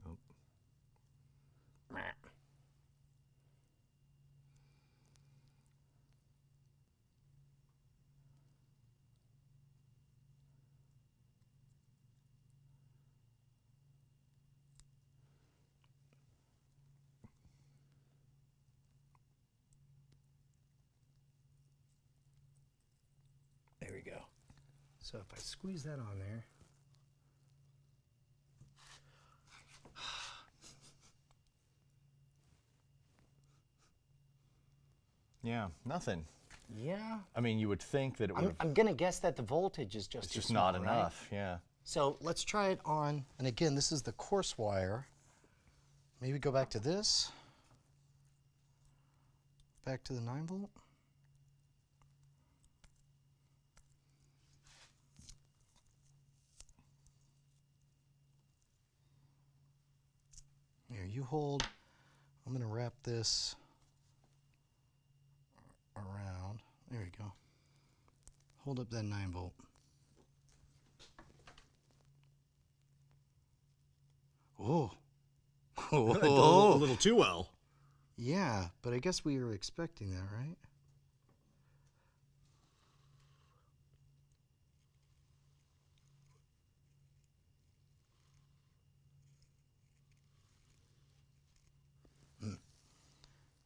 Nope. Meh. There we go. So if I squeeze that on there. Yeah, nothing. Yeah. I mean, you would think that it would. I'm going to guess that the voltage is just It's too just not small, right? enough. Yeah. So let's try it on, and again, this is the coarse wire. Maybe go back to this. Back to the 9-volt. Here, you hold. I'm going to wrap this around. There we go. Hold up that 9-volt. Oh. A little too well. Yeah, but I guess we were expecting that, right?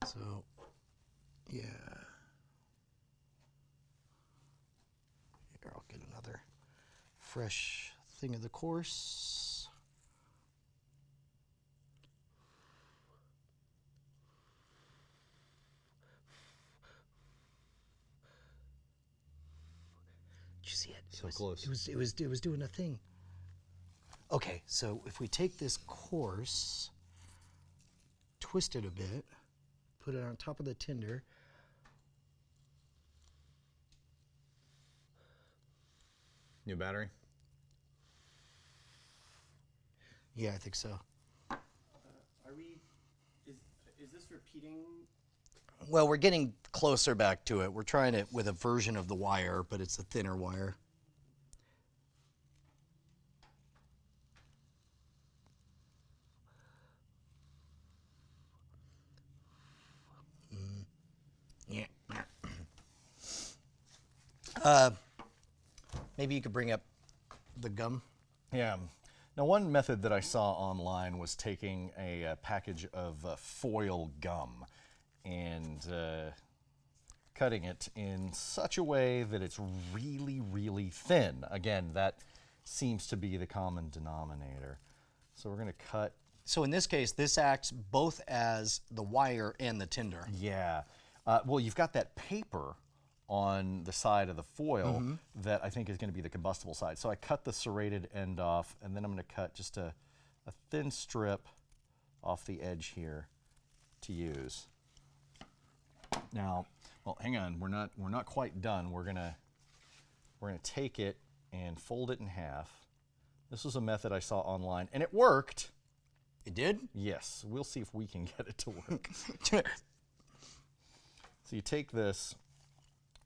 So, yeah. Here, I'll get another fresh thing of the course. you see it? So close. It was doing a thing. Okay, so if we take this coarse, twist it a bit, put it on top of the tinder. New battery? Yeah, I think so. Are we? Is this repeating? Well, we're getting closer back to it. We're trying it with a version of the wire, but it's a thinner wire. Yeah. Maybe you could bring up the gum. Yeah. Now, one method that I saw online was taking a package of foil gum and cutting it in such a way that it's really, really thin. Again, that seems to be the common denominator. So we're going to cut. So in this case, this acts both as the wire and the tinder. Yeah. Well, you've got that paper on the side of the foil that I think is going to be the combustible side. So I cut the serrated end off, and then I'm going to cut just a thin strip off the edge here to use. Now, well, hang on, we're not quite done. We're gonna take it and fold it in half. This was a method I saw online, and it worked. It did? Yes, we'll see if we can get it to work. So you take this,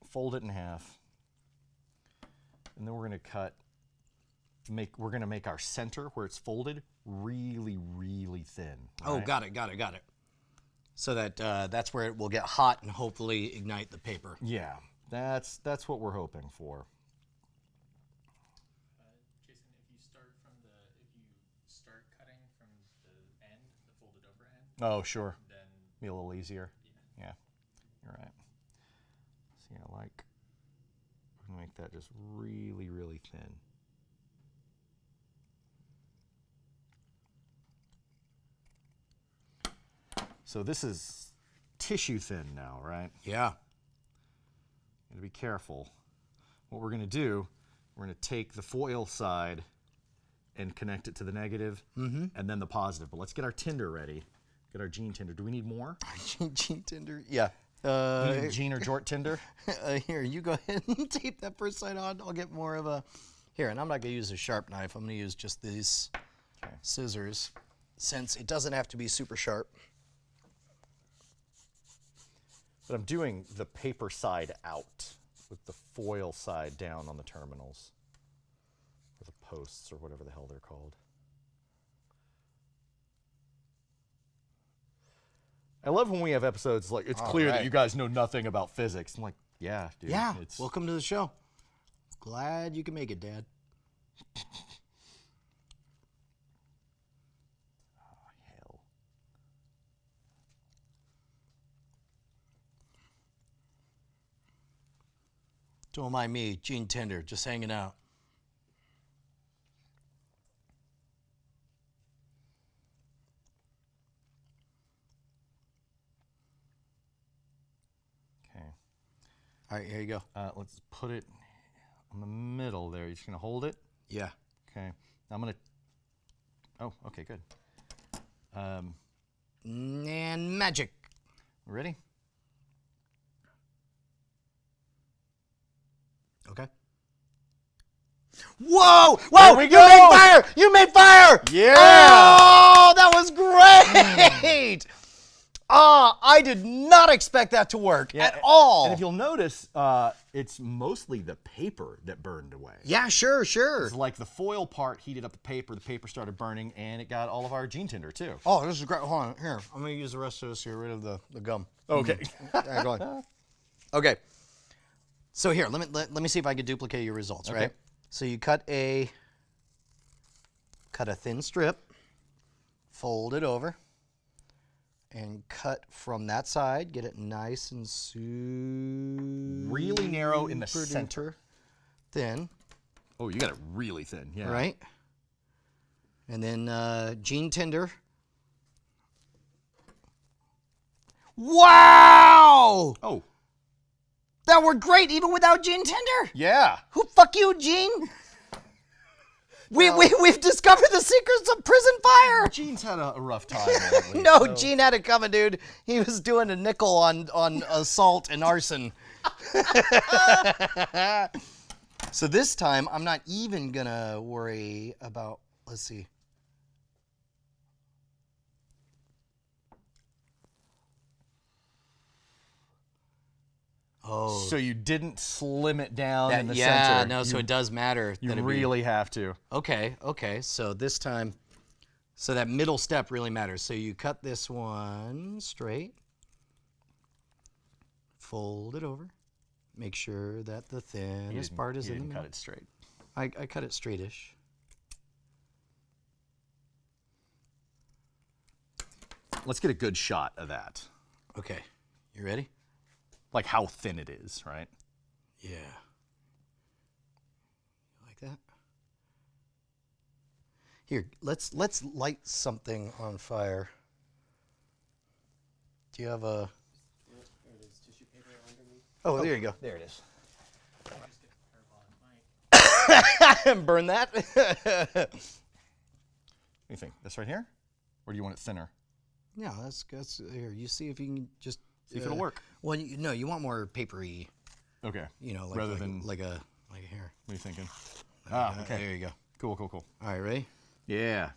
fold it in half, and then we're going to we're going to make our center where it's folded really, really thin. Oh, right? got it. So that that's where it will get hot and hopefully ignite the paper. Yeah, that's what we're hoping for. Jason, if you start cutting from the end, the folded over end, Oh, sure. then Be a little easier. yeah. Yeah, you're right. See, we're going to make that just really, really thin. So this is tissue thin now, right? Yeah. You gotta be careful. What we're gonna do, we're gonna take the foil side and connect it to the negative, and then the positive. But let's get our tinder ready. Get our gene tinder. Do we need more? Gene tinder. Yeah. You need gene or jort tinder? Here, you go ahead and tape that first side on. I'll get more of a. Here, and I'm not gonna use a sharp knife. I'm gonna use just these scissors, since it doesn't have to be super sharp. But I'm doing the paper side out with the foil side down on the terminals, or the posts, or whatever the hell they're called. I love when we have episodes like, it's clear that you guys know nothing about physics. I'm like, yeah, dude. Yeah. It's, Welcome to the show. Glad you can make it, Dad. hell. Don't mind me, Gene Tinder, just hanging out. Okay. All right, here you go. Let's put it in the middle there. You're just going to hold it? Yeah. Okay. Now I'm going to... Oh, okay, good. And magic. Ready? Okay. Whoa! Whoa! There we You go! made fire! You made fire! Yeah! Oh, that was great! I did not expect that to work at all. And if you'll notice, it's mostly the paper that burned away. Yeah, sure. It's like the foil part heated up the paper started burning, and it got all of our gene tinder too. Oh, this is great. Hold on. Here, I'm going to use the rest of this to get rid of the gum. Okay. Yeah, go on. Okay. So here, let me see if I can duplicate your results, Okay. right? So you cut a thin strip, fold it over, and cut from that side. Get it nice and Really narrow in the center. Thin, Oh, you got it really thin. Yeah. right? And then gene tinder. Wow! Oh. that worked great even without Gene Tinder. Yeah. Who fuck you, Gene? We've discovered the secrets of prison fire. Gene's had a rough time lately. No, so- Gene had it coming, dude. He was doing a nickel on assault and arson. So this time, I'm not even gonna worry about. Let's see. Oh, So you didn't slim it down in the yeah, center. no. So it does matter. You that it be- really have to. Okay. So this time, so that middle step really matters. So you cut this one straight, fold it over, make sure that the You thinnest didn't- part is you in the didn't middle. cut it straight. I cut it straightish. Let's get a good shot of that. Okay, you ready? Like how thin it is, right? Yeah. You like that? Here, let's light something on fire. Do you have a? Yeah, there it is. Tissue paper underneath. Oh, there you go. There it is. I just get the fireball at night. Burn that. What do you think? This right here? Or do you want it thinner? No, that's here. You see if you can just See if it'll work. Well, no, you want more papery. Okay. You know, like Rather like, than- like a hair. What are you thinking? Ah, okay. There you go. Cool. All right, ready? Yeah.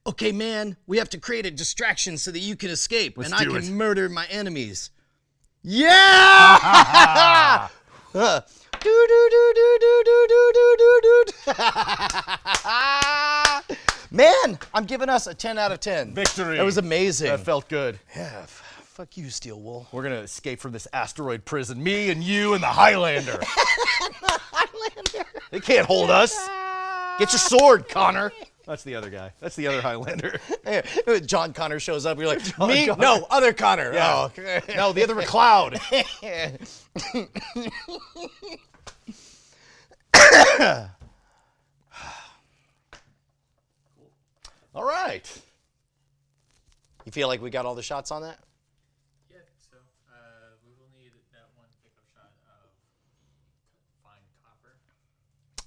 Okay, man, we have to create a distraction so that you can escape Let's and I do can it. murder my enemies. Yeah! Do do do do do do do do do do. Man, I'm giving us a 10 out of 10. Victory. That was amazing. That felt good. Yeah, fuck you, Steel Wool. We're going to escape from this asteroid prison. Me and you and the Highlander. Highlander. They can't hold us. Get your sword, Connor. That's the other guy. That's the other Highlander. John Connor shows up. You're like, John me? Connor. No, other Connor. Yeah. Oh, okay. No, the other McLeod. All right. You feel like we got all the shots on that? Yeah, I think so. We will need that one pickup shot of fine copper.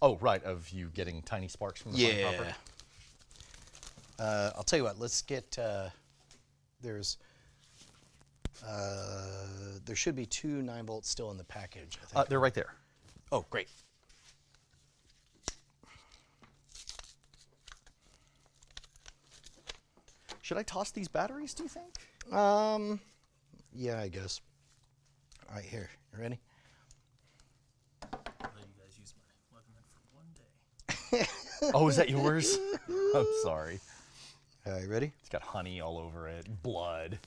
Oh, right, of you getting tiny sparks from the fine copper. I'll tell you what. Let's get. There should be 2 9-volts still in the package. I think. They're right there. Oh, great. Should I toss these batteries, do you think? Yeah, I guess. All right, here. You ready? I'll let you guys use my Leatherman for one day. Oh, is that yours? I'm sorry. All right, ready? It's got honey all over it, blood.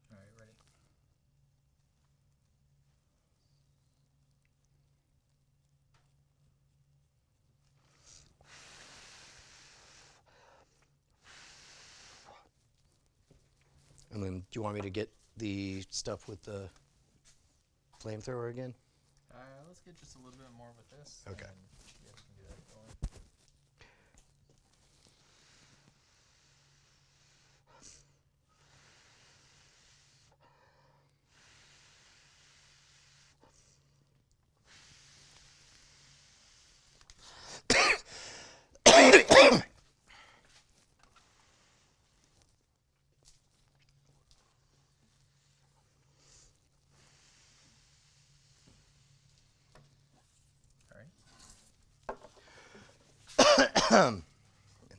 All right, ready? And then, do you want me to get the stuff with the flamethrower again? Let's get just a little bit more with this. Okay. And you guys can do that going. All right.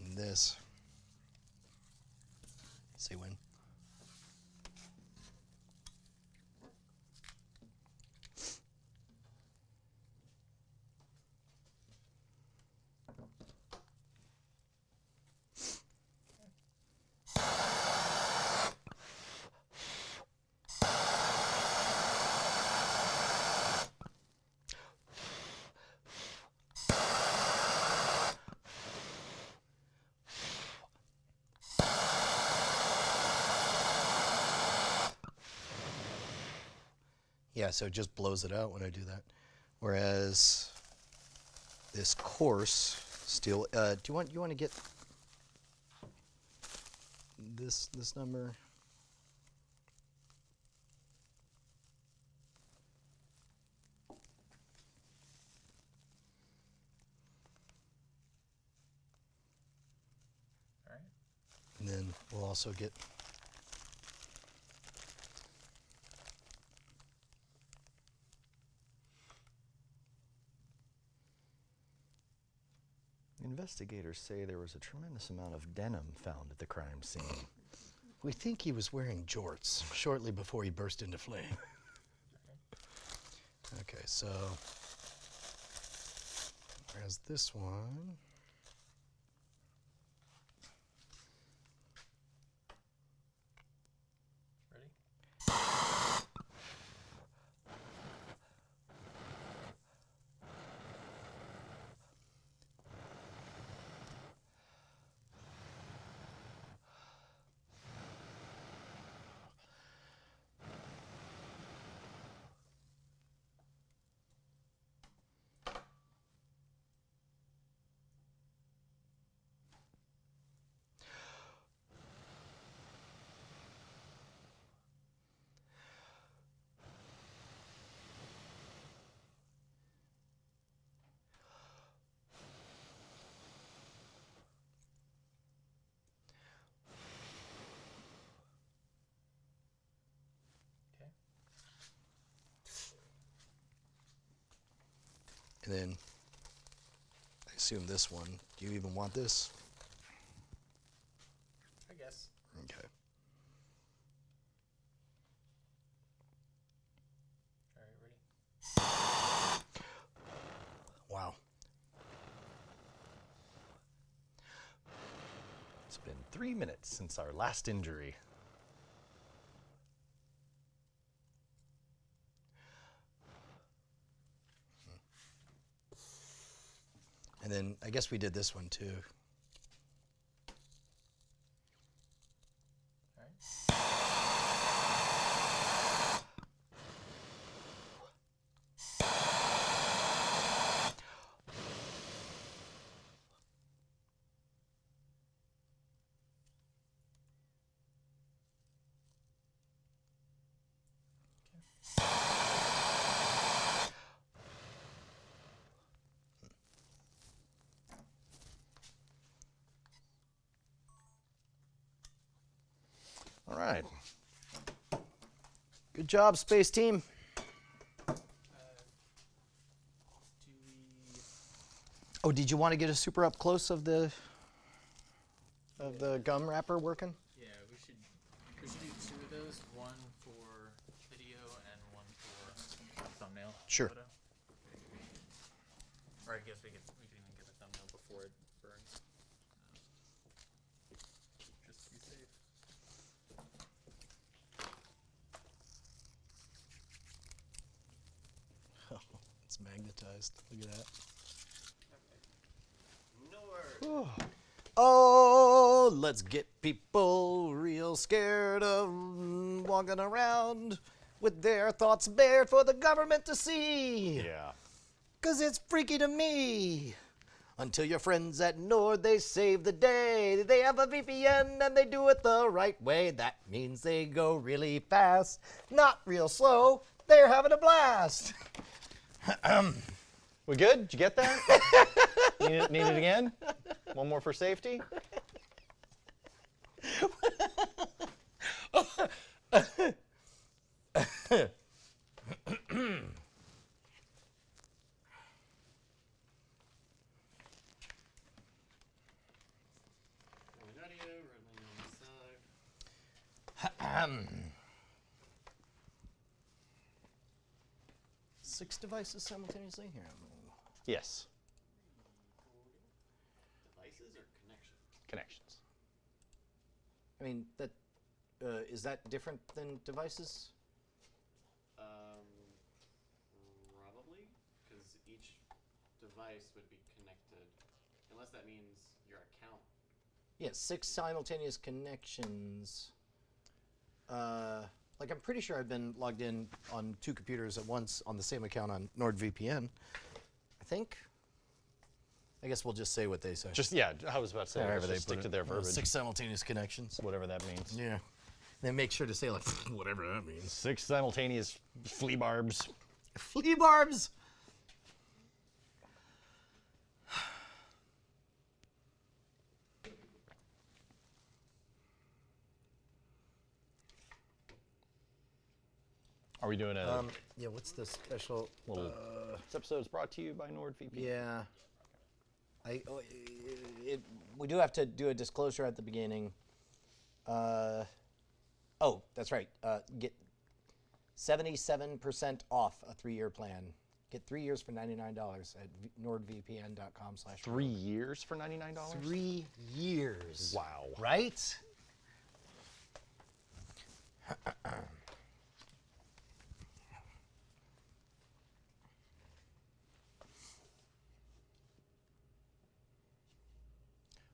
And this. See when? Yeah, so it just blows it out when I do that. Whereas this coarse steel, do you want to get this number? also get. Investigators say there was a tremendous amount of denim found at the crime scene. We think he was wearing jorts shortly before he burst into flame. Okay, so there's this one. Ready? Okay. And then I assume this one. Do you even want this? I guess. Okay. All right, ready? Wow. It's been 3 minutes since our last injury. And then I guess we did this one too. All right. All right. Good job, space team. Do we? Oh, did you want to get a super up close of the gum wrapper working? Yeah, we should do two of those. One for video and one for thumbnail. Sure. Photo. Or I guess we can even get a thumbnail before it burns. Just to be safe. Oh, it's magnetized. Look at that. No word. Oh, let's get people real scared of walking around with their thoughts bared for the government to see. Yeah. 'Cause it's freaky to me. Until your friends at Nord, they save the day. They have a VPN and they do it the right way. That means they go really fast, not real slow. They're having a blast. We good? Did you get that? Need it again? One more for safety? Rolling audio, rolling on the side. 6 devices simultaneously here. Yes. Devices or connections? Connections. I mean, that is that different than devices? Probably, because each device would be connected, unless that means your account. Yeah, 6 simultaneous connections. Like I'm pretty sure I've been logged in on 2 computers at once on the same account on NordVPN. I think. I guess we'll just say what they say. Just, yeah, I was about to say, Wherever let's they just put stick it. to their verbiage. 6 simultaneous connections. Whatever that means. Yeah. Then make sure to say like whatever that means. 6 simultaneous flea barbs. Flea barbs. Are we doing a Yeah, what's the special? little? This episode is brought to you by NordVPN. Yeah. We do have to do a disclosure at the beginning. Oh, that's right. Get 77% off a 3-year plan. Get 3 years for $99 at nordvpn.com/. 3 years for $99? 3 years. Wow. Right?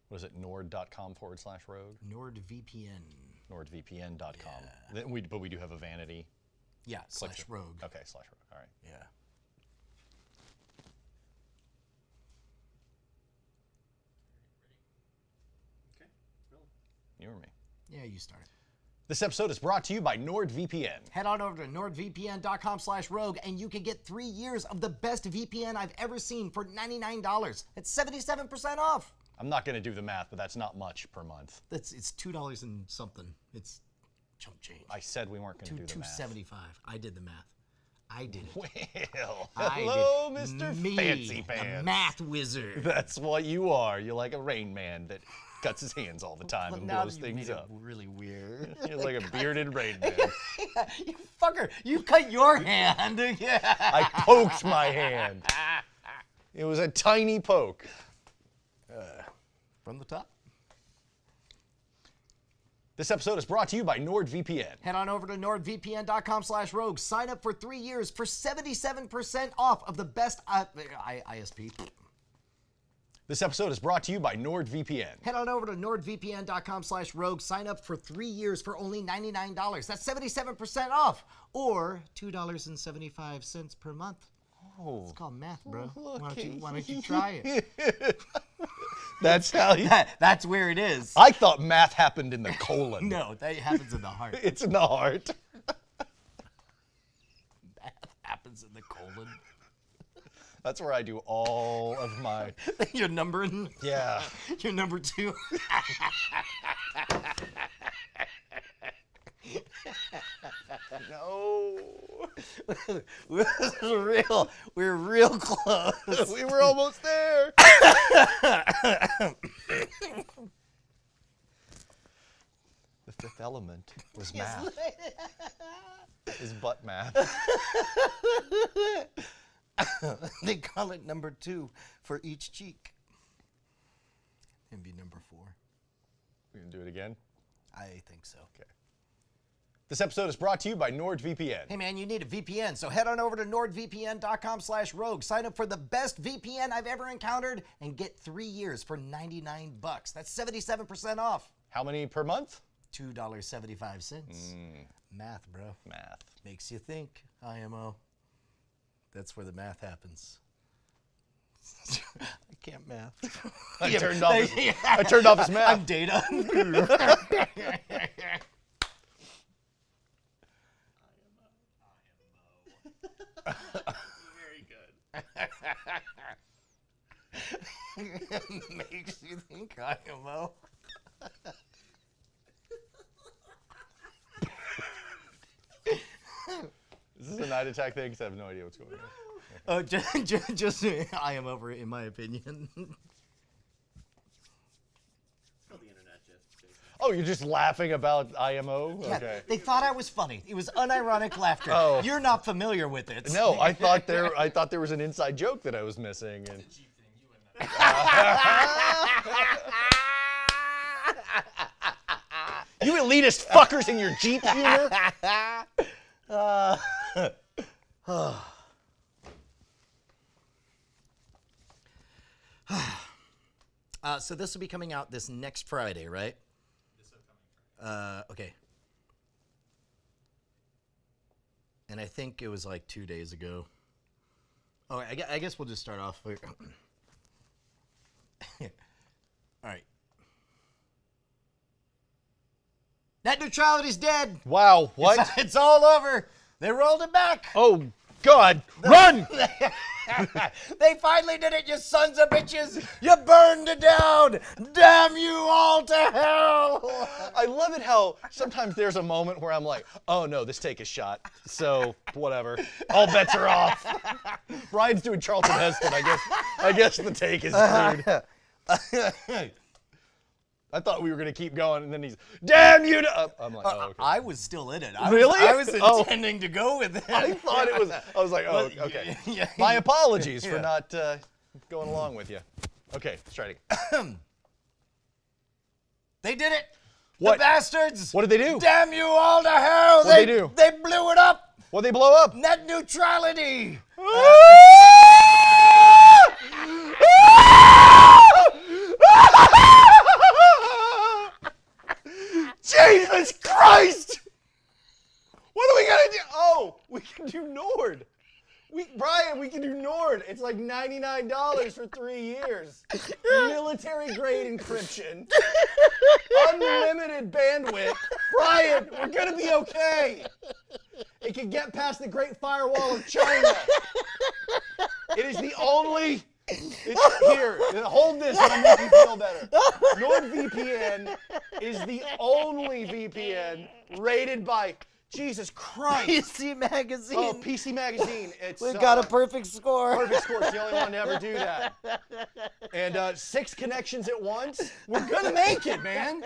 What is it? Nord.com/rogue? NordVPN. NordVPN.com. But we do have a vanity. Yeah, /rogue. Okay, /rogue. All right. Yeah. Okay. Really? You or me? Yeah, you start. This episode is brought to you by NordVPN. Head on over to nordvpn.com/rogue and you can get 3 years of the best VPN I've ever seen for $99. It's 77% off. I'm not going to do the math, but that's not much per month. It's $2 and something. It's chump change. I said we weren't going to do the math. $2.75. I did the math. I did it. Well, I hello, did. Mr. Me, Fancy the Pants. math wizard. That's what you are. You're like a Rain Man that cuts his hands all the time and Now blows you things made up. it really weird. You're like a bearded Rain Man. You fucker! You cut your hand. Yeah. I poked my hand. It was a tiny poke. From the top. This episode is brought to you by NordVPN. Head on over to nordvpn.com/rogue. Sign up for 3 years for 77% off of the best ISP. This episode is brought to you by NordVPN. Head on over to nordvpn.com/rogue. Sign up for 3 years for only $99. That's 77% off, or $2.75 per month. Oh, It's called math, bro. look Why at don't you try it? that's how you. That's where it is. I thought math happened in the colon. No, that happens in the heart. It's in the heart. Math happens in the colon. That's where I do all of my. You're numbering. Yeah. You're number 2. No. We're real close. We were almost there. The fifth element was math. Is butt math. They call it number 2 for each cheek. And be number 4. We can do it again. I think so. Okay. This episode is brought to you by NordVPN. Hey man, you need a VPN, so head on over to nordvpn.com/rogue. Sign up for the best VPN I've ever encountered and get 3 years for $99. That's 77% off. How many per month? $2.75. Math, bro. Math. Makes you think, IMO. That's where the math happens. I can't math. I turned off his math. I'm data. Very good. Makes you think, IMO. Is this a night attack thing? Because I have no idea what's going on. Oh, just I am over it, in my opinion. It's called the internet, Jason. Oh, you're just laughing about IMO? Yeah, Okay. they thought I was funny. It was unironic laughter. Oh. You're not familiar with it. No, I thought there was an inside joke that I was missing. And Jeep thing, you wouldn't know. you elitist fuckers in your Jeep humor. So this will be coming out this next Friday, right? This upcoming Friday. Okay. And I think it was like 2 days ago. Oh, I guess we'll just start off. All right. Net neutrality's dead. Wow, what? It's all over. They rolled it back. Oh, God, run! They finally did it, you sons of bitches! You burned it down! Damn you all to hell! I love it how sometimes there's a moment where I'm like, oh no, this take is shot. So whatever. All bets are off. Brian's doing Charlton Heston. I guess the take is screwed. I thought we were gonna keep going, and then he's, damn you to, I'm like, oh, okay. I was still in it. Really? I was Oh. intending to go with it. I thought it was, I was like, oh, okay. Yeah. My apologies for Yeah. not going along with you. Okay, let's try it again. They did it! What? The bastards! What did they do? Damn you all to hell! What'd they do? They blew it up! What'd they blow up? Net neutrality! Jesus Christ! What are we gonna do? Oh, we can do Nord. Brian, we can do Nord. It's like $99 for 3 years. Military grade encryption. Unlimited bandwidth. Brian, we're gonna be okay. It can get past the Great Firewall of China. It is the only. Here, hold this and it'll make you feel better. NordVPN is the only VPN rated by Jesus Christ. PC Magazine. Oh, PC Magazine. It's We got a perfect score. perfect score. It's the only one to ever do that. And 6 connections at once. We're gonna make it, man.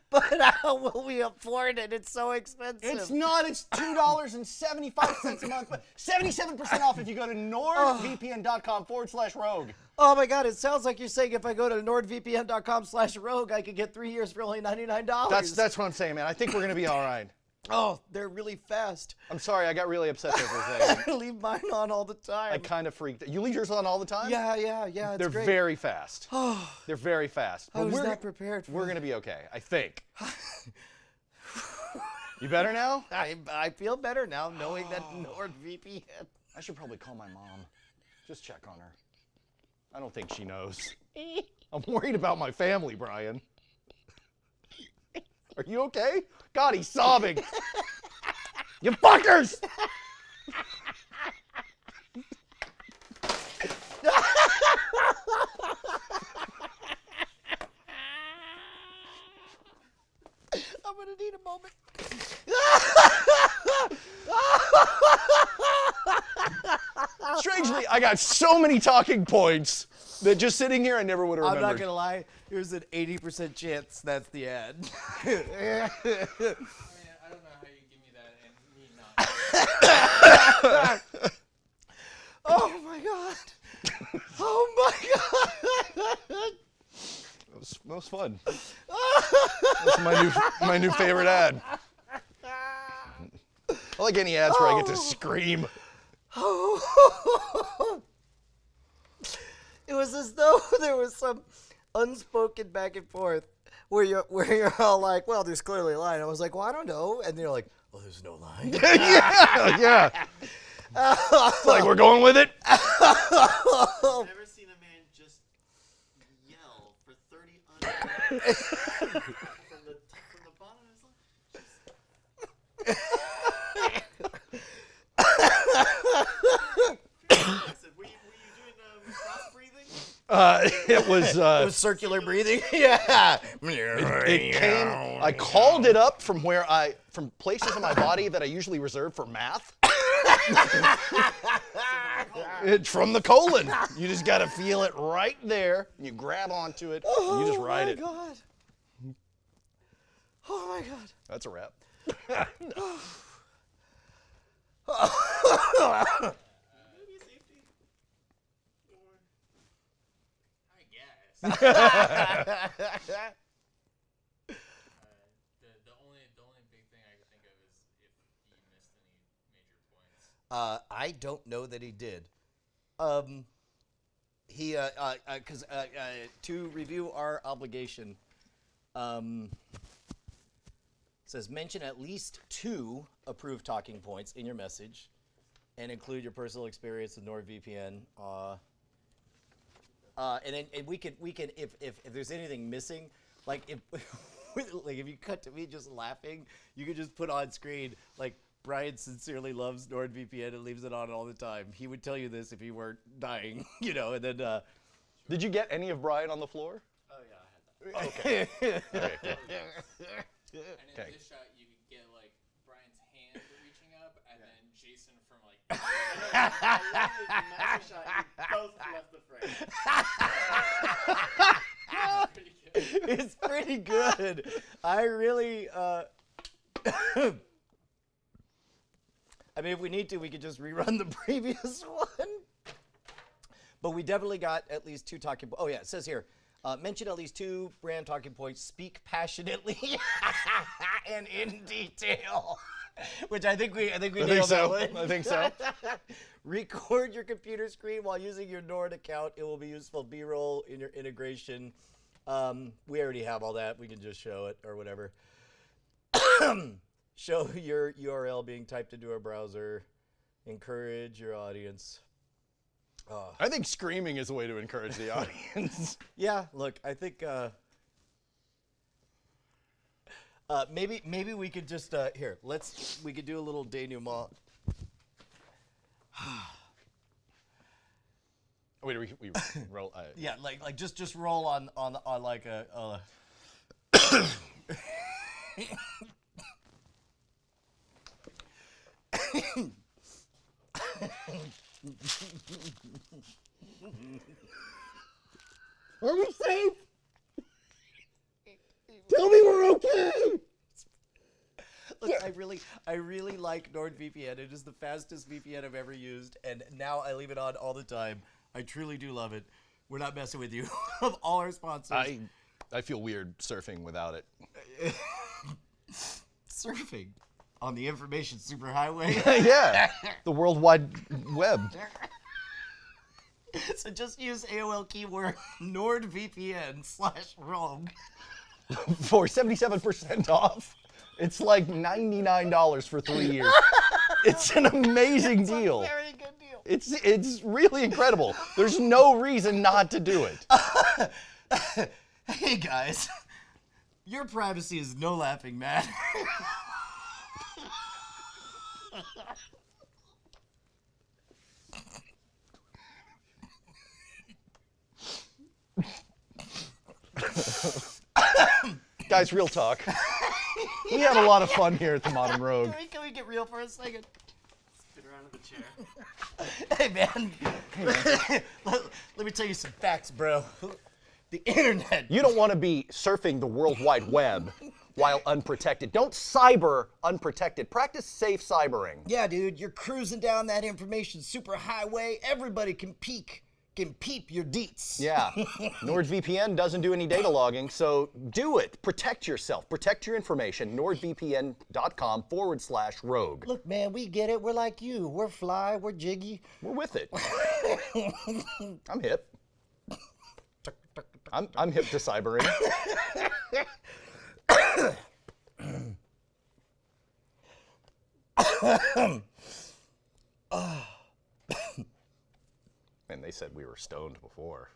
But how will we afford it? It's so expensive. It's not. It's $2.75 a month, but 77% off if you go to nordvpn.com/rogue. Oh my God! It sounds like you're saying if I go to nordvpn.com/rogue, I could get 3 years for only $99. That's what I'm saying, man. I think we're gonna be all right. Oh, they're really fast. I'm sorry, I got really upset there for a second. I leave mine on all the time. I kind of freaked. You leave yours on all the time? Yeah. It's They're great. very fast. They're very fast. I But was we're not prepared for We're that. gonna be okay, I think. You better now? I feel better now knowing that NordVPN. I should probably call my mom. Just check on her. I don't think she knows. I'm worried about my family, Brian. Are you okay? God, he's sobbing. You fuckers! I'm gonna need a moment. Strangely, I got so many talking points that just sitting here I never would have I'm remembered. not gonna lie. There's an 80% chance that's the ad. I mean, I don't know how you give me that and me not. Oh my God. Oh my God. That was fun. That's my new favorite ad. I like any ads where I get to scream. It was as though there was some unspoken back and forth where you're all like, well, there's clearly a line. I was like, well, I don't know. And they're like, oh, there's no line. yeah. It's like we're going with it. I've never seen a man just yell for 30 uninterrupted from the bottom of his lungs. Were you doing cross breathing? It was. It was circular breathing. Yeah. It came. I called it up from from places in my body that I usually reserve for math. It's from the colon. You just got to feel it right there. And you grab onto it. And you just ride it. Oh my God. Oh my God. That's a wrap. Maybe safety. Or I guess. Oh The only big thing I could think of is if he missed any major points. I don't know that he did. He because to review our obligation, says mention at least 2 approved talking points in your message, and include your personal experience with NordVPN. And then we can if there's anything missing, like if like if you cut to me just laughing, you could just put on screen like Brian sincerely loves NordVPN and leaves it on all the time. He would tell you this if he weren't dying, you know. And then, Did you get any of Brian on the floor? Oh yeah, I had that. Okay. Okay, cool. And in Okay. this shot, you could get like Brian's hand reaching up, and then Jason from like. Another shot, you both left the frame. it's pretty good. I really, I mean, if we need to, we could just rerun the previous one. But we definitely got at least 2 talking points. Oh, yeah, it says here, mention at least 2 brand talking points, speak passionately and in detail. Which I think we nailed that one. I think so. Record your computer screen while using your Nord account. It will be useful B-roll in your integration. We already have all that. We can just show it or whatever. Show your URL being typed into a browser. Encourage your audience. I think screaming is a way to encourage the audience. Yeah, look, I think maybe we could just here. We could do a little denouement. Wait, we roll. Yeah, like just roll on like a. Are we safe? Tell me we're okay. Look, I really like NordVPN. It is the fastest VPN I've ever used, and now I leave it on all the time. I truly do love it. We're not messing with you. Of all our sponsors, I feel weird surfing without it. surfing on the information superhighway. Yeah, the World Wide Web. So just use AOL keyword NordVPN/rogue. For 77% off. It's like $99 for 3 years. It's an amazing deal. Very good deal. It's really incredible. There's no reason not to do it. Hey guys, your privacy is no laughing matter. Guys, real talk. We had a lot of fun here at the Modern Rogue. Can we get real for a second? Spin around in the chair. Hey man, let me tell you some facts, bro. The internet. You don't want to be surfing the World Wide Web while unprotected. Don't cyber unprotected. Practice safe cybering. Yeah, dude, you're cruising down that information superhighway. Everybody can peep your deets. Yeah. NordVPN doesn't do any data logging, so do it. Protect yourself. Protect your information. NordVPN.com/rogue. Look, man, we get it. We're like you. We're fly. We're jiggy. We're with it. I'm hip. I'm hip to cybering. And they said we were stoned before.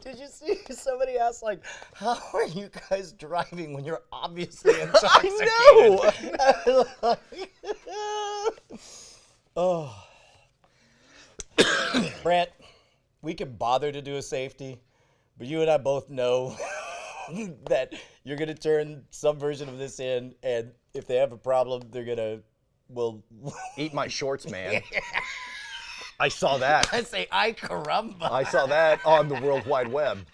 Did you see somebody asked, like, how are you guys driving when you're obviously intoxicated? I know! Oh. Brent, we can bother to do a safety, but you and I both know that you're going to turn some version of this in, and if they have a problem, they're going to, Eat my shorts, man. I saw that. I say, ay caramba. I saw that on the World Wide Web.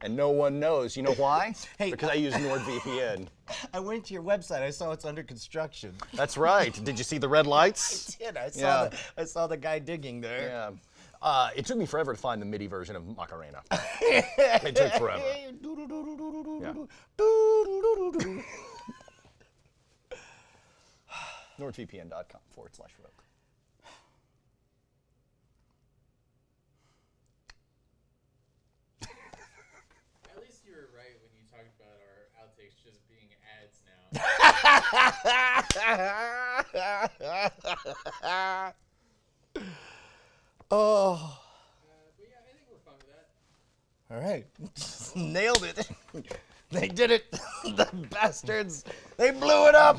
And no one knows. You know why? Hey, because I use NordVPN. I went to your website. I saw it's under construction. That's right. Did you see the red lights? I did. Yeah. I saw the guy digging there. Yeah. It took me forever to find the MIDI version of Macarena. It took forever. Yeah. NordVPN.com/rogue. At least you were right when you talked about our outtakes just being ads now. Oh. But yeah, I think we're fine with that. All right. Nailed it. They did it. The bastards. They blew it up.